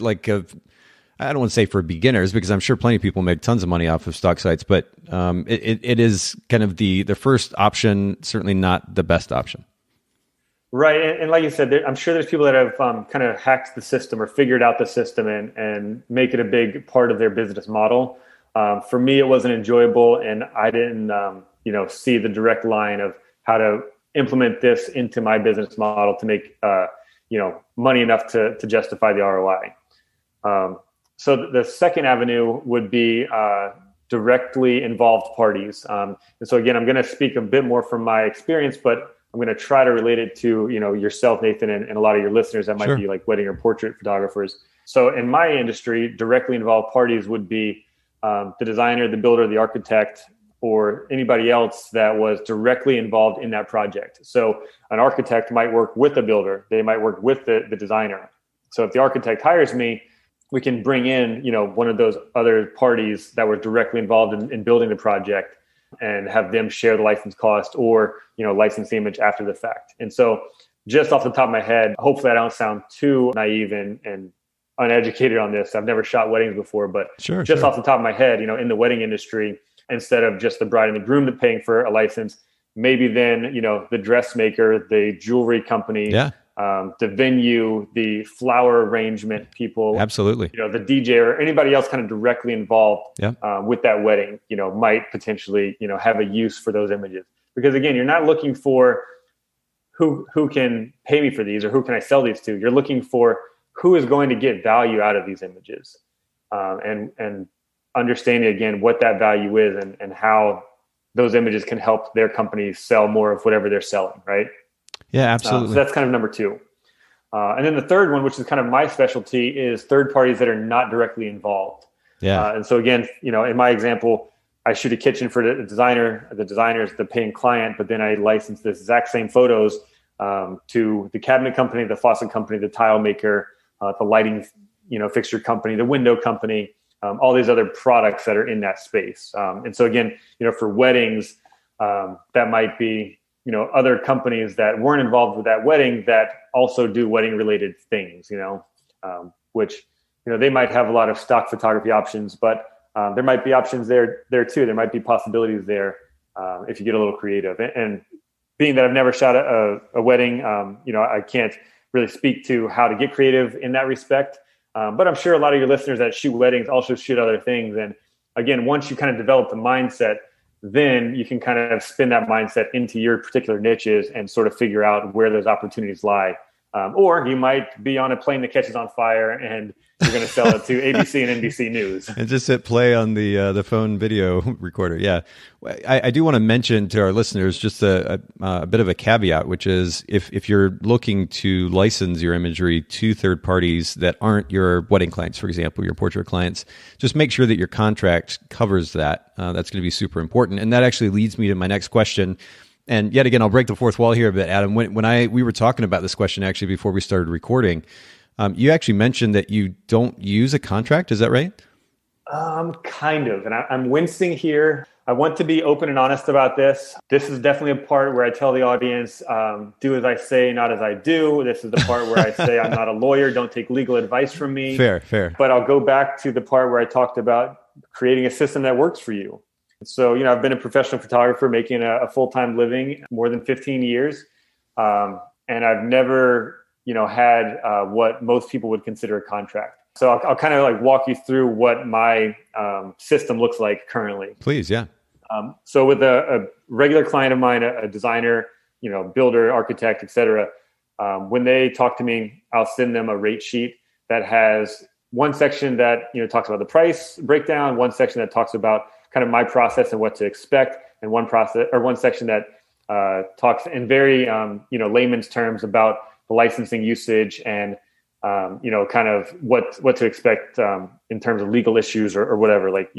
I don't want to say for beginners, because I'm sure plenty of people make tons of money off of stock sites, but it is kind of the first option, certainly not the best option. Right. And like you said, I'm sure there's people that have kind of hacked the system or figured out the system and make it a big part of their business model. For me, it wasn't enjoyable, and I didn't, see the direct line of how to implement this into my business model to make, money enough to justify the ROI. So the second avenue would be directly involved parties. And so again, I'm going to speak a bit more from my experience, but I'm going to try to relate it to, yourself, Nathan, and a lot of your listeners that might be like wedding or portrait photographers. So in my industry, directly involved parties would be the designer, the builder, the architect, or anybody else that was directly involved in that project. So an architect might work with a builder. They might work with the designer. So if the architect hires me, we can bring in, one of those other parties that were directly involved in building the project and have them share the license cost or, license the image after the fact. And so just off the top of my head, hopefully I don't sound too naive and uneducated on this. I've never shot weddings before, but off the top of my head, in the wedding industry, instead of just the bride and the groom that paying for a license, maybe then, the dressmaker, the jewelry company, the venue, the flower arrangement people, absolutely, the DJ or anybody else kind of directly involved with that wedding, might potentially, have a use for those images. Because again, you're not looking for who can pay me for these or who can I sell these to. You're looking for who is going to get value out of these images, and understanding again what that value is and how those images can help their company sell more of whatever they're selling, right? Yeah, absolutely. So that's kind of number two. And then the third one, which is kind of my specialty, is third parties that are not directly involved. Yeah. And so again, in my example, I shoot a kitchen for the designer. The designer is the paying client, but then I license the exact same photos to the cabinet company, the faucet company, the tile maker, the lighting, fixture company, the window company, all these other products that are in that space. And so again, for weddings, that might be, other companies that weren't involved with that wedding that also do wedding related things, which, they might have a lot of stock photography options, but there might be options there too. There might be possibilities there if you get a little creative. And being that I've never shot a wedding, I can't really speak to how to get creative in that respect. But I'm sure a lot of your listeners that shoot weddings also shoot other things. And again, once you kind of develop the mindset, then you can kind of spin that mindset into your particular niches and sort of figure out where those opportunities lie. Or you might be on a plane that catches on fire and you're going to sell it to ABC and NBC News. And just hit play on the phone video recorder. Yeah. I do want to mention to our listeners just a bit of a caveat, which is if you're looking to license your imagery to third parties that aren't your wedding clients, for example, your portrait clients, just make sure that your contract covers that. That's going to be super important. And that actually leads me to my next question. And yet again, I'll break the fourth wall here a bit, Adam. When we were talking about this question actually before we started recording, you actually mentioned that you don't use a contract. Is that right? Kind of. And I'm wincing here. I want to be open and honest about this. This is definitely a part where I tell the audience, do as I say, not as I do. This is the part where I say I'm not a lawyer. Don't take legal advice from me. Fair. But I'll go back to the part where I talked about creating a system that works for you. So, I've been a professional photographer making a full-time living more than 15 years. And I've never, had what most people would consider a contract. So I'll kind of like walk you through what my system looks like currently. Please, yeah. So with a regular client of mine, a designer, builder, architect, et cetera, when they talk to me, I'll send them a rate sheet that has one section that, talks about the price breakdown, one section that talks about kind of my process and what to expect, and one section that talks in very layman's terms about the licensing usage and kind of what to expect in terms of legal issues or whatever. Like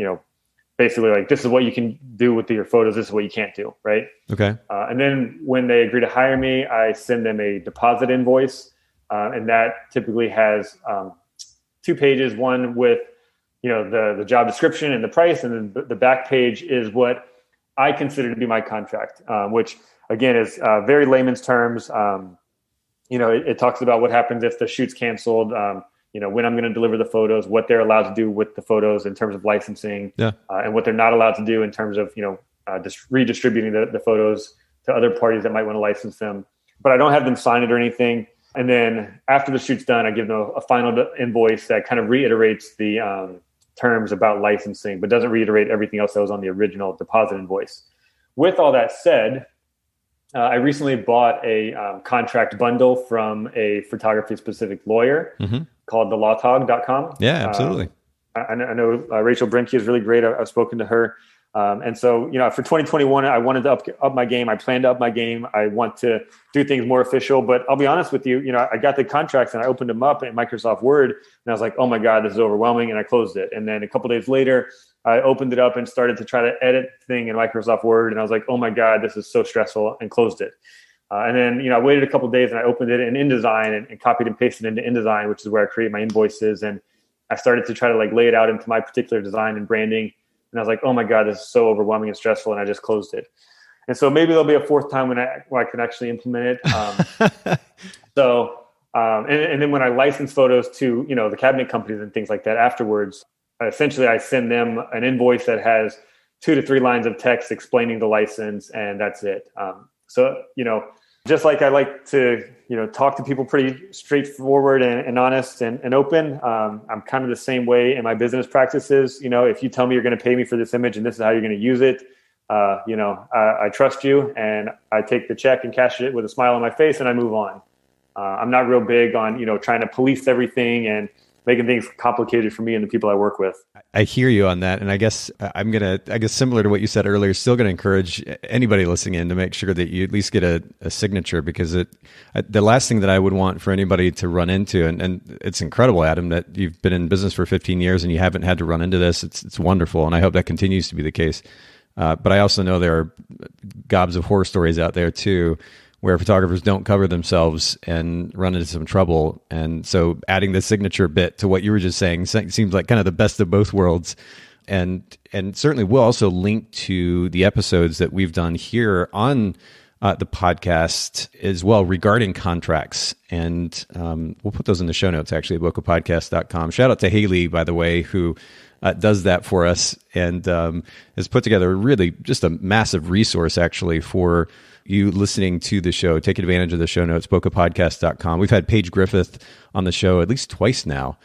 basically like this is what you can do with your photos, this is what you can't do, right? Okay. And then when they agree to hire me, I send them a deposit invoice, and that typically has 2 pages, one with the job description and the price, and then the back page is what I consider to be my contract, which again is very layman's terms. It talks about what happens if the shoot's canceled, when I'm going to deliver the photos, what they're allowed to do with the photos in terms of licensing, and what they're not allowed to do in terms of, just redistributing the photos to other parties that might want to license them. But I don't have them sign it or anything. And then after the shoot's done, I give them a final invoice that kind of reiterates the terms about licensing, but doesn't reiterate everything else that was on the original deposit invoice. With all that said, I recently bought a contract bundle from a photography-specific lawyer called thelawtog.com. Yeah, absolutely. I know Rachel Brinke is really great. I've spoken to her. And so, for 2021, I wanted to up my game. I planned to up my game. I want to do things more official. But I'll be honest with you, I got the contracts and I opened them up in Microsoft Word. And I was like, oh my God, this is overwhelming. And I closed it. And then a couple of days later, I opened it up and started to try to edit the thing in Microsoft Word. And I was like, oh my God, this is so stressful, and closed it. And then, I waited a couple of days and I opened it in InDesign and copied and pasted into InDesign, which is where I create my invoices. And I started to try to lay it out into my particular design and branding. And I was like, oh my God, this is so overwhelming and stressful. And I just closed it. And so maybe there'll be a fourth time where I can actually implement it. And then when I license photos to, the cabinet companies and things like that afterwards, essentially I send them an invoice that has 2 to 3 lines of text explaining the license, and that's it. Just like I like to, talk to people pretty straightforward and honest and open. I'm kind of the same way in my business practices. If you tell me you're going to pay me for this image and this is how you're going to use it, I trust you, and I take the check and cash it with a smile on my face and I move on. I'm not real big on, trying to police everything and making things complicated for me and the people I work with. I hear you on that. And I guess similar to what you said earlier, still going to encourage anybody listening in to make sure that you at least get a signature, because the last thing that I would want for anybody to run into, and it's incredible, Adam, that you've been in business for 15 years and you haven't had to run into this. It's wonderful. And I hope that continues to be the case. But I also know there are gobs of horror stories out there too, where photographers don't cover themselves and run into some trouble. And so adding the signature bit to what you were just saying seems like kind of the best of both worlds. And certainly we'll also link to the episodes that we've done here on the podcast as well regarding contracts. And we'll put those in the show notes, actually, at bokehpodcast.com. Shout out to Haley, by the way, who does that for us and has put together really just a massive resource, actually, for you listening to the show. Take advantage of the show notes, bokehpodcast.com. We've had Paige Griffith on the show at least twice now,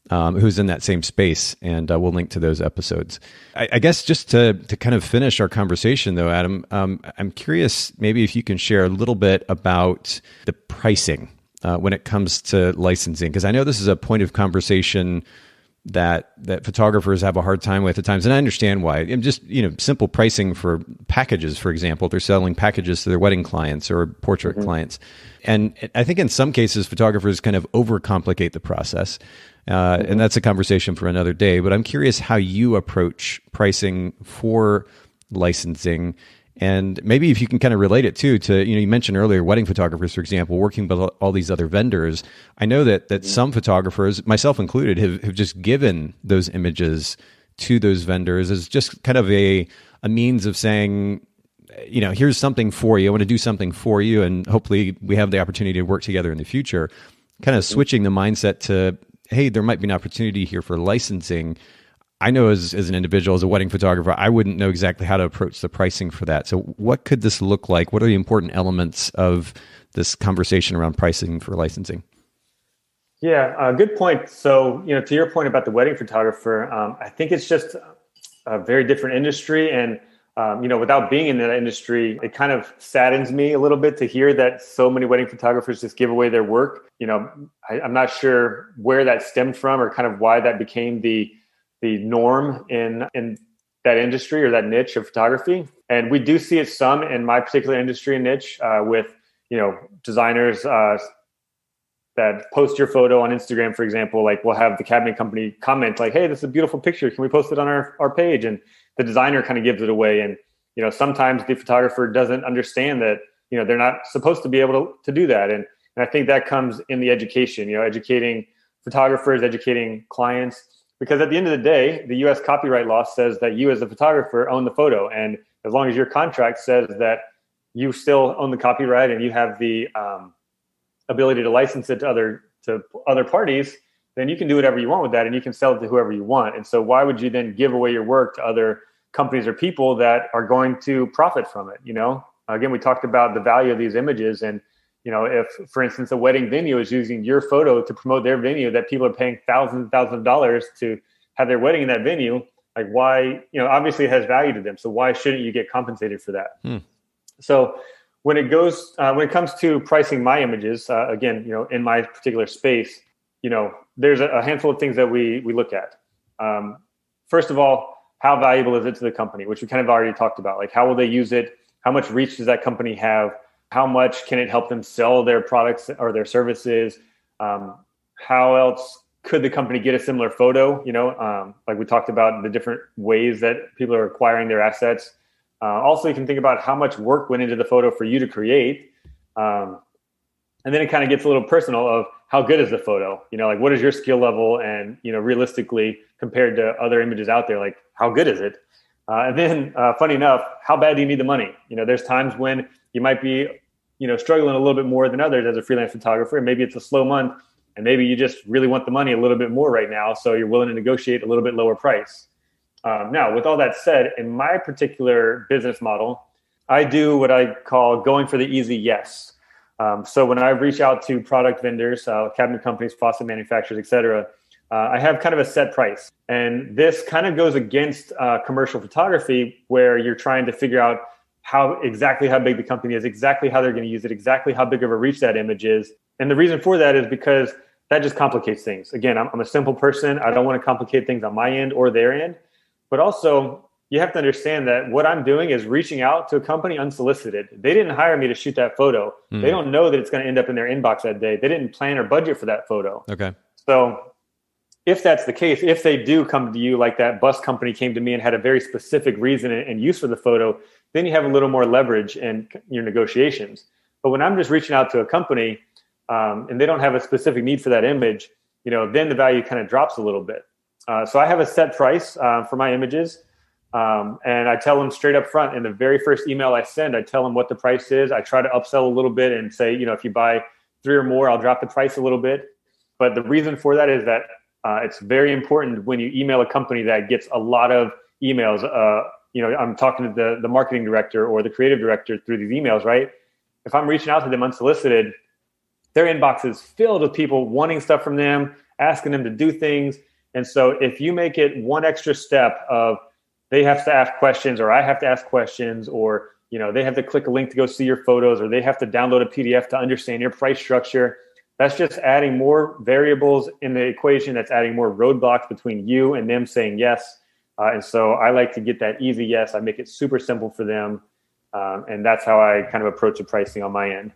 who's in that same space, and we'll link to those episodes. I guess just to kind of finish our conversation, though, Adam, I'm curious maybe if you can share a little bit about the pricing when it comes to licensing? Because I know this is a point of conversation that photographers have a hard time with at times, and I understand why. And just simple pricing for packages, for example, they're selling packages to their wedding clients or portrait clients, and I think in some cases photographers kind of overcomplicate the process, and that's a conversation for another day. But I'm curious how you approach pricing for licensing. And maybe if you can kind of relate it too to, you mentioned earlier, wedding photographers, for example, working with all these other vendors. I know that some photographers, myself included, have just given those images to those vendors as just kind of a means of saying, here's something for you. I want to do something for you. And hopefully we have the opportunity to work together in the future. Kind of switching the mindset to, hey, there might be an opportunity here for licensing. I know as an individual, as a wedding photographer, I wouldn't know exactly how to approach the pricing for that. So what could this look like? What are the important elements of this conversation around pricing for licensing? Yeah, good point. So, to your point about the wedding photographer, I think it's just a very different industry. And, without being in that industry, it kind of saddens me a little bit to hear that so many wedding photographers just give away their work. I'm not sure where that stemmed from or kind of why that became the norm in that industry or that niche of photography. And we do see it some in my particular industry and niche with, designers that post your photo on Instagram, for example. Like we'll have the cabinet company comment like, hey, this is a beautiful picture. Can we post it on our page? And the designer kind of gives it away. And, sometimes the photographer doesn't understand that, they're not supposed to be able to do that. And I think that comes in the education, educating photographers, educating clients. Because at the end of the day, the U.S. copyright law says that you as a photographer own the photo. And as long as your contract says that you still own the copyright and you have the ability to license it to other parties, then you can do whatever you want with that and you can sell it to whoever you want. And so why would you then give away your work to other companies or people that are going to profit from it? Again, we talked about the value of these images. And if, for instance, a wedding venue is using your photo to promote their venue that people are paying thousands and thousands of dollars to have their wedding in that venue, like why, obviously it has value to them. So why shouldn't you get compensated for that? So when it comes to pricing my images, again, in my particular space, there's a handful of things that we look at. First of all, how valuable is it to the company, which we kind of already talked about. Like how will they use it? How much reach does that company have? How much can it help them sell their products or their services? How else could the company get a similar photo? Like we talked about the different ways that people are acquiring their assets. Also, you can think about how much work went into the photo for you to create. And then it kind of gets a little personal of how good is the photo? Like what is your skill level? And, realistically compared to other images out there, like how good is it? And then funny enough, how bad do you need the money? There's times when you might be, struggling a little bit more than others as a freelance photographer. And maybe it's a slow month and maybe you just really want the money a little bit more right now. So you're willing to negotiate a little bit lower price. Now, with all that said, in my particular business model, I do what I call going for the easy yes. So when I reach out to product vendors, cabinet companies, faucet manufacturers, et cetera, I have kind of a set price. And this kind of goes against commercial photography where you're trying to figure out exactly how big the company is, exactly how they're going to use it, exactly how big of a reach that image is. And the reason for that is because that just complicates things. Again, I'm a simple person. I don't want to complicate things on my end or their end. But also, you have to understand that what I'm doing is reaching out to a company unsolicited. They didn't hire me to shoot that photo. They don't know that it's going to end up in their inbox that day. They didn't plan or budget for that photo. Okay. So if that's the case, if they do come to you like that bus company came to me and had a very specific reason and use for the photo, then you have a little more leverage in your negotiations. But when I'm just reaching out to a company and they don't have a specific need for that image, then the value kind of drops a little bit. So I have a set price for my images. And I tell them straight up front in the very first email I send, I tell them what the price is. I try to upsell a little bit and say, if you buy 3 or more, I'll drop the price a little bit. But the reason for that is that it's very important when you email a company that gets a lot of emails. I'm talking to the marketing director or the creative director through these emails, right? If I'm reaching out to them unsolicited, their inbox is filled with people wanting stuff from them, asking them to do things. And so if you make it one extra step of they have to ask questions or I have to ask questions or, they have to click a link to go see your photos or they have to download a PDF to understand your price structure, That's just adding more variables in the equation. That's adding more roadblocks between you and them saying yes. And so I like to get that easy yes. I make it super simple for them. And that's how I kind of approach the pricing on my end.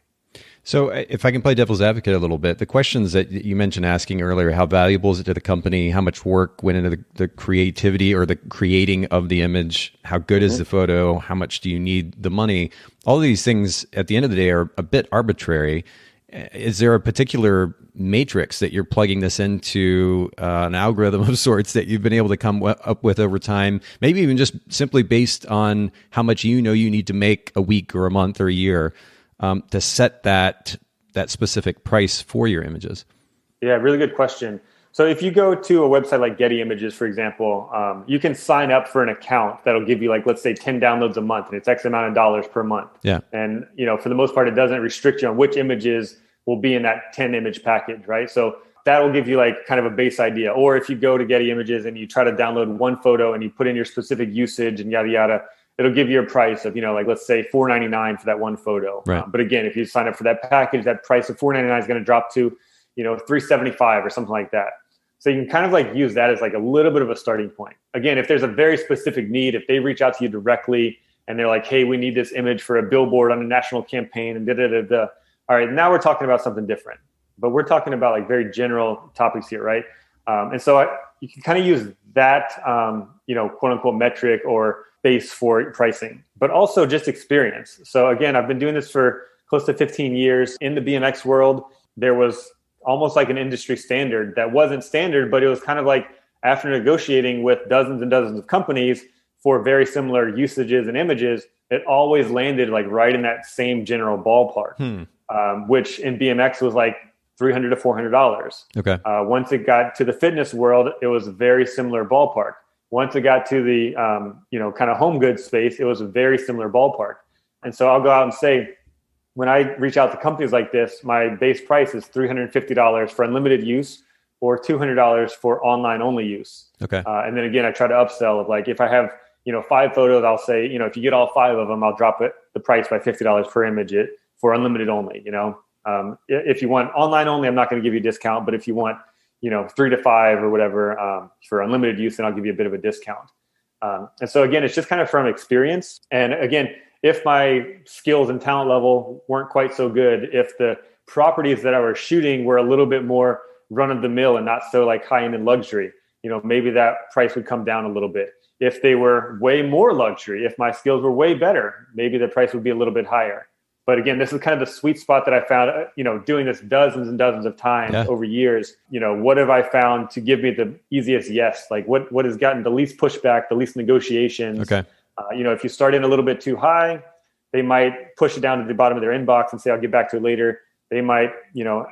So if I can play devil's advocate a little bit, the questions that you mentioned asking earlier, how valuable is it to the company? How much work went into the creativity or the creating of the image? How good is the photo? How much do you need the money? All of these things at the end of the day are a bit arbitrary. Is there a particular matrix that you're plugging this into, an algorithm of sorts that you've been able to come up with over time, maybe even just simply based on how much you need to make a week or a month or a year, to set that specific price for your images? Yeah, really good question. So if you go to a website like Getty Images, for example, you can sign up for an account that'll give you, like, let's say 10 downloads a month, and it's X amount of dollars per month. Yeah. And, for the most part, it doesn't restrict you on which images will be in that 10 image package, right? So that'll give you like kind of a base idea. Or if you go to Getty Images and you try to download one photo and you put in your specific usage and yada, yada, it'll give you a price of, like, let's say $4.99 for that one photo. Right. But again, if you sign up for that package, that price of $4.99 is going to drop to, $3.75 or something like that. So you can kind of like use that as like a little bit of a starting point. Again, if there's a very specific need, if they reach out to you directly and they're like, hey, we need this image for a billboard on a national campaign and da-da-da-da. All right, now we're talking about something different. But we're talking about like very general topics here, right? And so you can kind of use that, quote unquote metric or base for pricing, but also just experience. So again, I've been doing this for close to 15 years. In the BMX world, there was almost like an industry standard that wasn't standard, but it was kind of like after negotiating with dozens and dozens of companies for very similar usages and images, it always landed like right in that same general ballpark, which in BMX was like $300 to $400. Okay. Once it got to the fitness world, it was a very similar ballpark. Once it got to the, kind of home goods space, it was a very similar ballpark. And so I'll go out and say, when I reach out to companies like this, my base price is $350 for unlimited use or $200 for online only use. Okay. And then again, I try to upsell of like, if I have, 5 photos, I'll say, if you get all 5 of them, I'll drop the price by $50 per image for unlimited only, if you want online only, I'm not going to give you a discount, but if you want, 3 to 5 or whatever, for unlimited use, then I'll give you a bit of a discount. And so again, it's just kind of from experience. And again, if my skills and talent level weren't quite so good, if the properties that I was shooting were a little bit more run of the mill and not so like high end and luxury, maybe that price would come down a little bit. If they were way more luxury, if my skills were way better, maybe the price would be a little bit higher. But again, this is kind of the sweet spot that I found, doing this dozens and dozens of times over years. What have I found to give me the easiest yes? Like what has gotten the least pushback, the least negotiations? Okay. If you start in a little bit too high, they might push it down to the bottom of their inbox and say, I'll get back to it later. They might,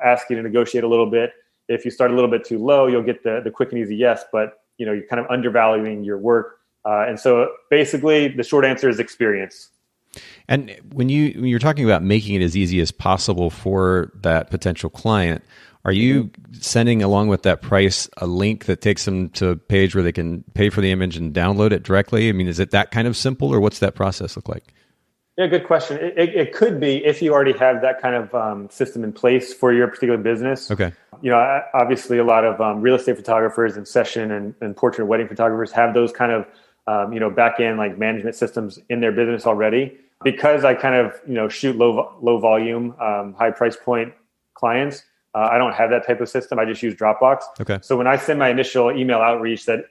ask you to negotiate a little bit. If you start a little bit too low, you'll get the quick and easy yes, but you're kind of undervaluing your work. And so basically the short answer is experience. And when you're talking about making it as easy as possible for that potential client, are you sending along with that price a link that takes them to a page where they can pay for the image and download it directly? I mean, is it that kind of simple, or what's that process look like? Yeah, good question. It could be if you already have that kind of system in place for your particular business. Okay. Obviously a lot of real estate photographers and session and portrait and wedding photographers have those kind of back end like management systems in their business already. Because I kind of shoot low volume, high price point clients, I don't have that type of system. I just use Dropbox. Okay. So when I send my initial email outreach that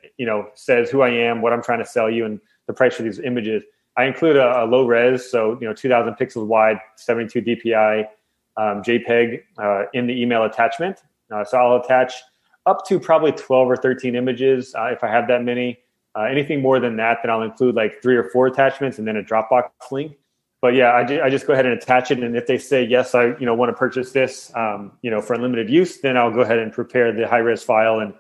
says who I am, what I'm trying to sell you, and the price for these images, I include a low res, so 2,000 pixels wide, 72 DPI JPEG in the email attachment. So I'll attach up to probably 12 or 13 images if I have that many. Anything more than that, then I'll include like 3 or 4 attachments and then a Dropbox link. But yeah, I just go ahead and attach it. And if they say, yes, I want to purchase this, for unlimited use, then I'll go ahead and prepare the high res file. And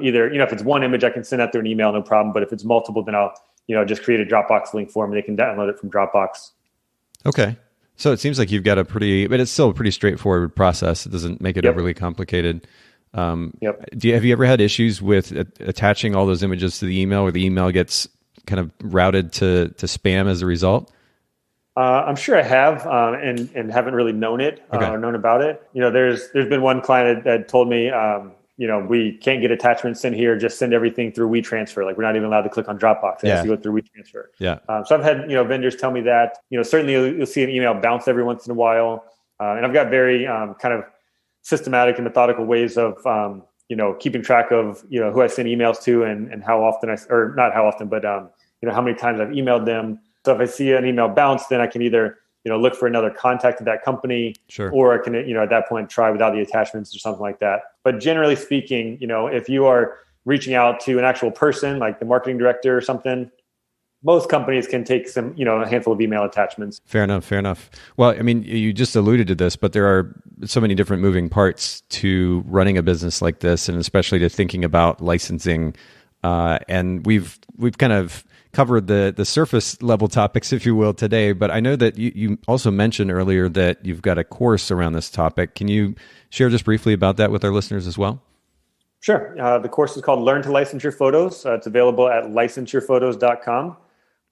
either, if it's one image, I can send that through an email, no problem. But if it's multiple, then I'll, just create a Dropbox link for them and they can download it from Dropbox. Okay. So it seems like you've got but it's still a pretty straightforward process. It doesn't make it overly complicated. Have you ever had issues with attaching all those images to the email, where the email gets kind of routed to spam as a result? I'm sure I have, and haven't really known it or known about it. There's been one client that told me, we can't get attachments in here. Just send everything through WeTransfer. Like, we're not even allowed to click on Dropbox. It has to go through WeTransfer. Yeah. So I've had, vendors tell me that. Certainly you'll see an email bounce every once in a while. And I've got very kind of systematic and methodical ways of, keeping track of, who I send emails to and how often or not how often, but, how many times I've emailed them. So if I see an email bounce, then I can either, look for another contact at that company, or I can, at that point try without the attachments or something like that. But generally speaking, if you are reaching out to an actual person, like the marketing director or something, most companies can take some, a handful of email attachments. Fair enough. Well, I mean, you just alluded to this, but there are so many different moving parts to running a business like this, and especially to thinking about licensing. And we've kind of covered the surface level topics, if you will, today. But I know that you also mentioned earlier that you've got a course around this topic. Can you share just briefly about that with our listeners as well? Sure. The course is called Learn to License Your Photos. It's available at licenseyourphotos.com.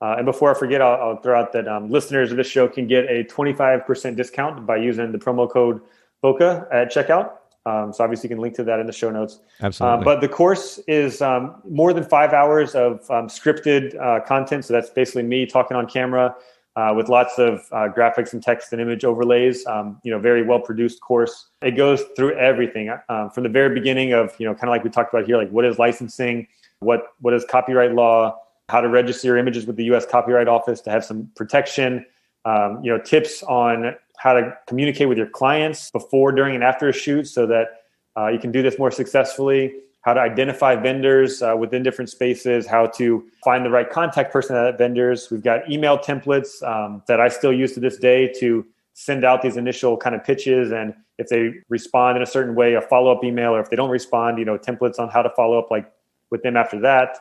And before I forget, I'll throw out that listeners of this show can get a 25% discount by using the promo code BOCA at checkout. So obviously you can link to that in the show notes. Absolutely. But the course is more than 5 hours of scripted content. So that's basically me talking on camera with lots of graphics and text and image overlays. Very well produced course. It goes through everything from the very beginning of, kind of like we talked about here, like what is licensing, what is copyright law, how to register your images with the U.S. Copyright Office to have some protection, tips on how to communicate with your clients before, during, and after a shoot so that you can do this more successfully, how to identify vendors within different spaces, how to find the right contact person at vendors. We've got email templates that I still use to this day to send out these initial kind of pitches. And if they respond in a certain way, a follow-up email, or if they don't respond, templates on how to follow up like with them after that.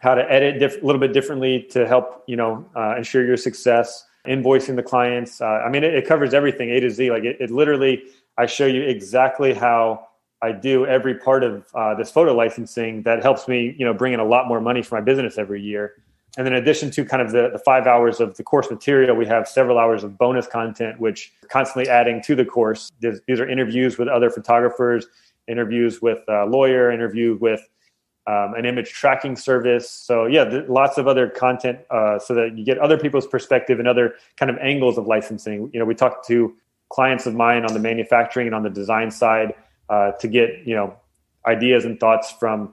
How to edit a little bit differently to help, ensure your success, invoicing the clients. It covers everything A to Z. Like it literally, I show you exactly how I do every part of this photo licensing that helps me, bring in a lot more money for my business every year. And then in addition to kind of the 5 hours of the course material, we have several hours of bonus content, which constantly adding to the course. These are interviews with other photographers, interviews with a lawyer, interview with an image tracking service. So lots of other content so that you get other people's perspective and other kind of angles of licensing. We talked to clients of mine on the manufacturing and on the design side to get, ideas and thoughts from,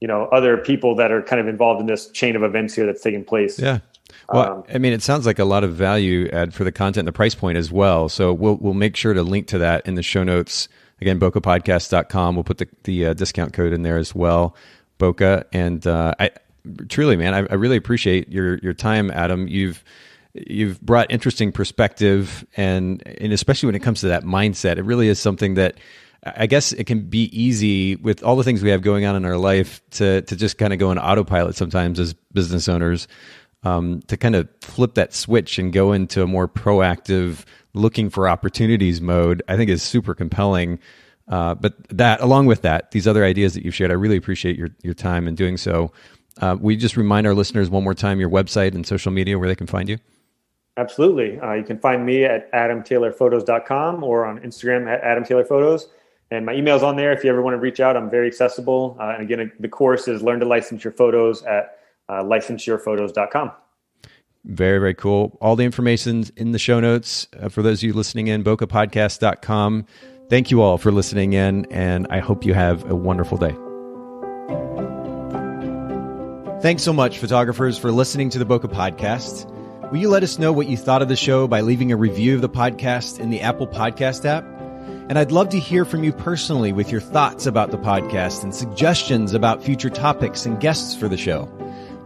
other people that are kind of involved in this chain of events here that's taking place. Yeah. Well, it sounds like a lot of value add for the content and the price point as well. So we'll make sure to link to that in the show notes. Again, bocapodcast.com. We'll put the discount code in there as well. Boca. And I truly, man, I really appreciate your time, Adam. You've brought interesting perspective, and especially when it comes to that mindset, it really is something that I guess it can be easy with all the things we have going on in our life to just kind of go on autopilot sometimes as business owners, to kind of flip that switch and go into a more proactive, looking for opportunities mode. I think is super compelling. But that, along with that, these other ideas that you've shared, I really appreciate your time in doing so. We just remind our listeners one more time your website and social media where they can find you. Absolutely. You can find me at adamtaylorphotos.com or on Instagram at adamtaylorphotos. And my email's on there. If you ever want to reach out, I'm very accessible. And again, the course is Learn to License Your Photos at licenseyourphotos.com. Very, very cool. All the information's in the show notes. For those of you listening in, bocapodcast.com. Thank you all for listening in, and I hope you have a wonderful day. Thanks so much, photographers, for listening to the Boca Podcast. Will you let us know what you thought of the show by leaving a review of the podcast in the Apple Podcast app? And I'd love to hear from you personally with your thoughts about the podcast and suggestions about future topics and guests for the show.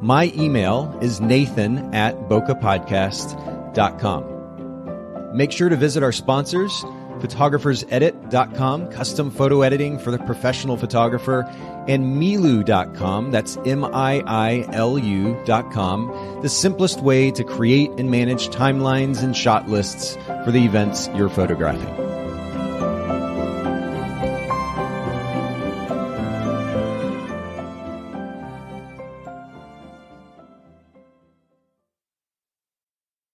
My email is nathan@bocapodcast.com. Make sure to visit our sponsors, photographersedit.com, custom photo editing for the professional photographer, and miilu.com, that's miilu.com, the simplest way to create and manage timelines and shot lists for the events you're photographing.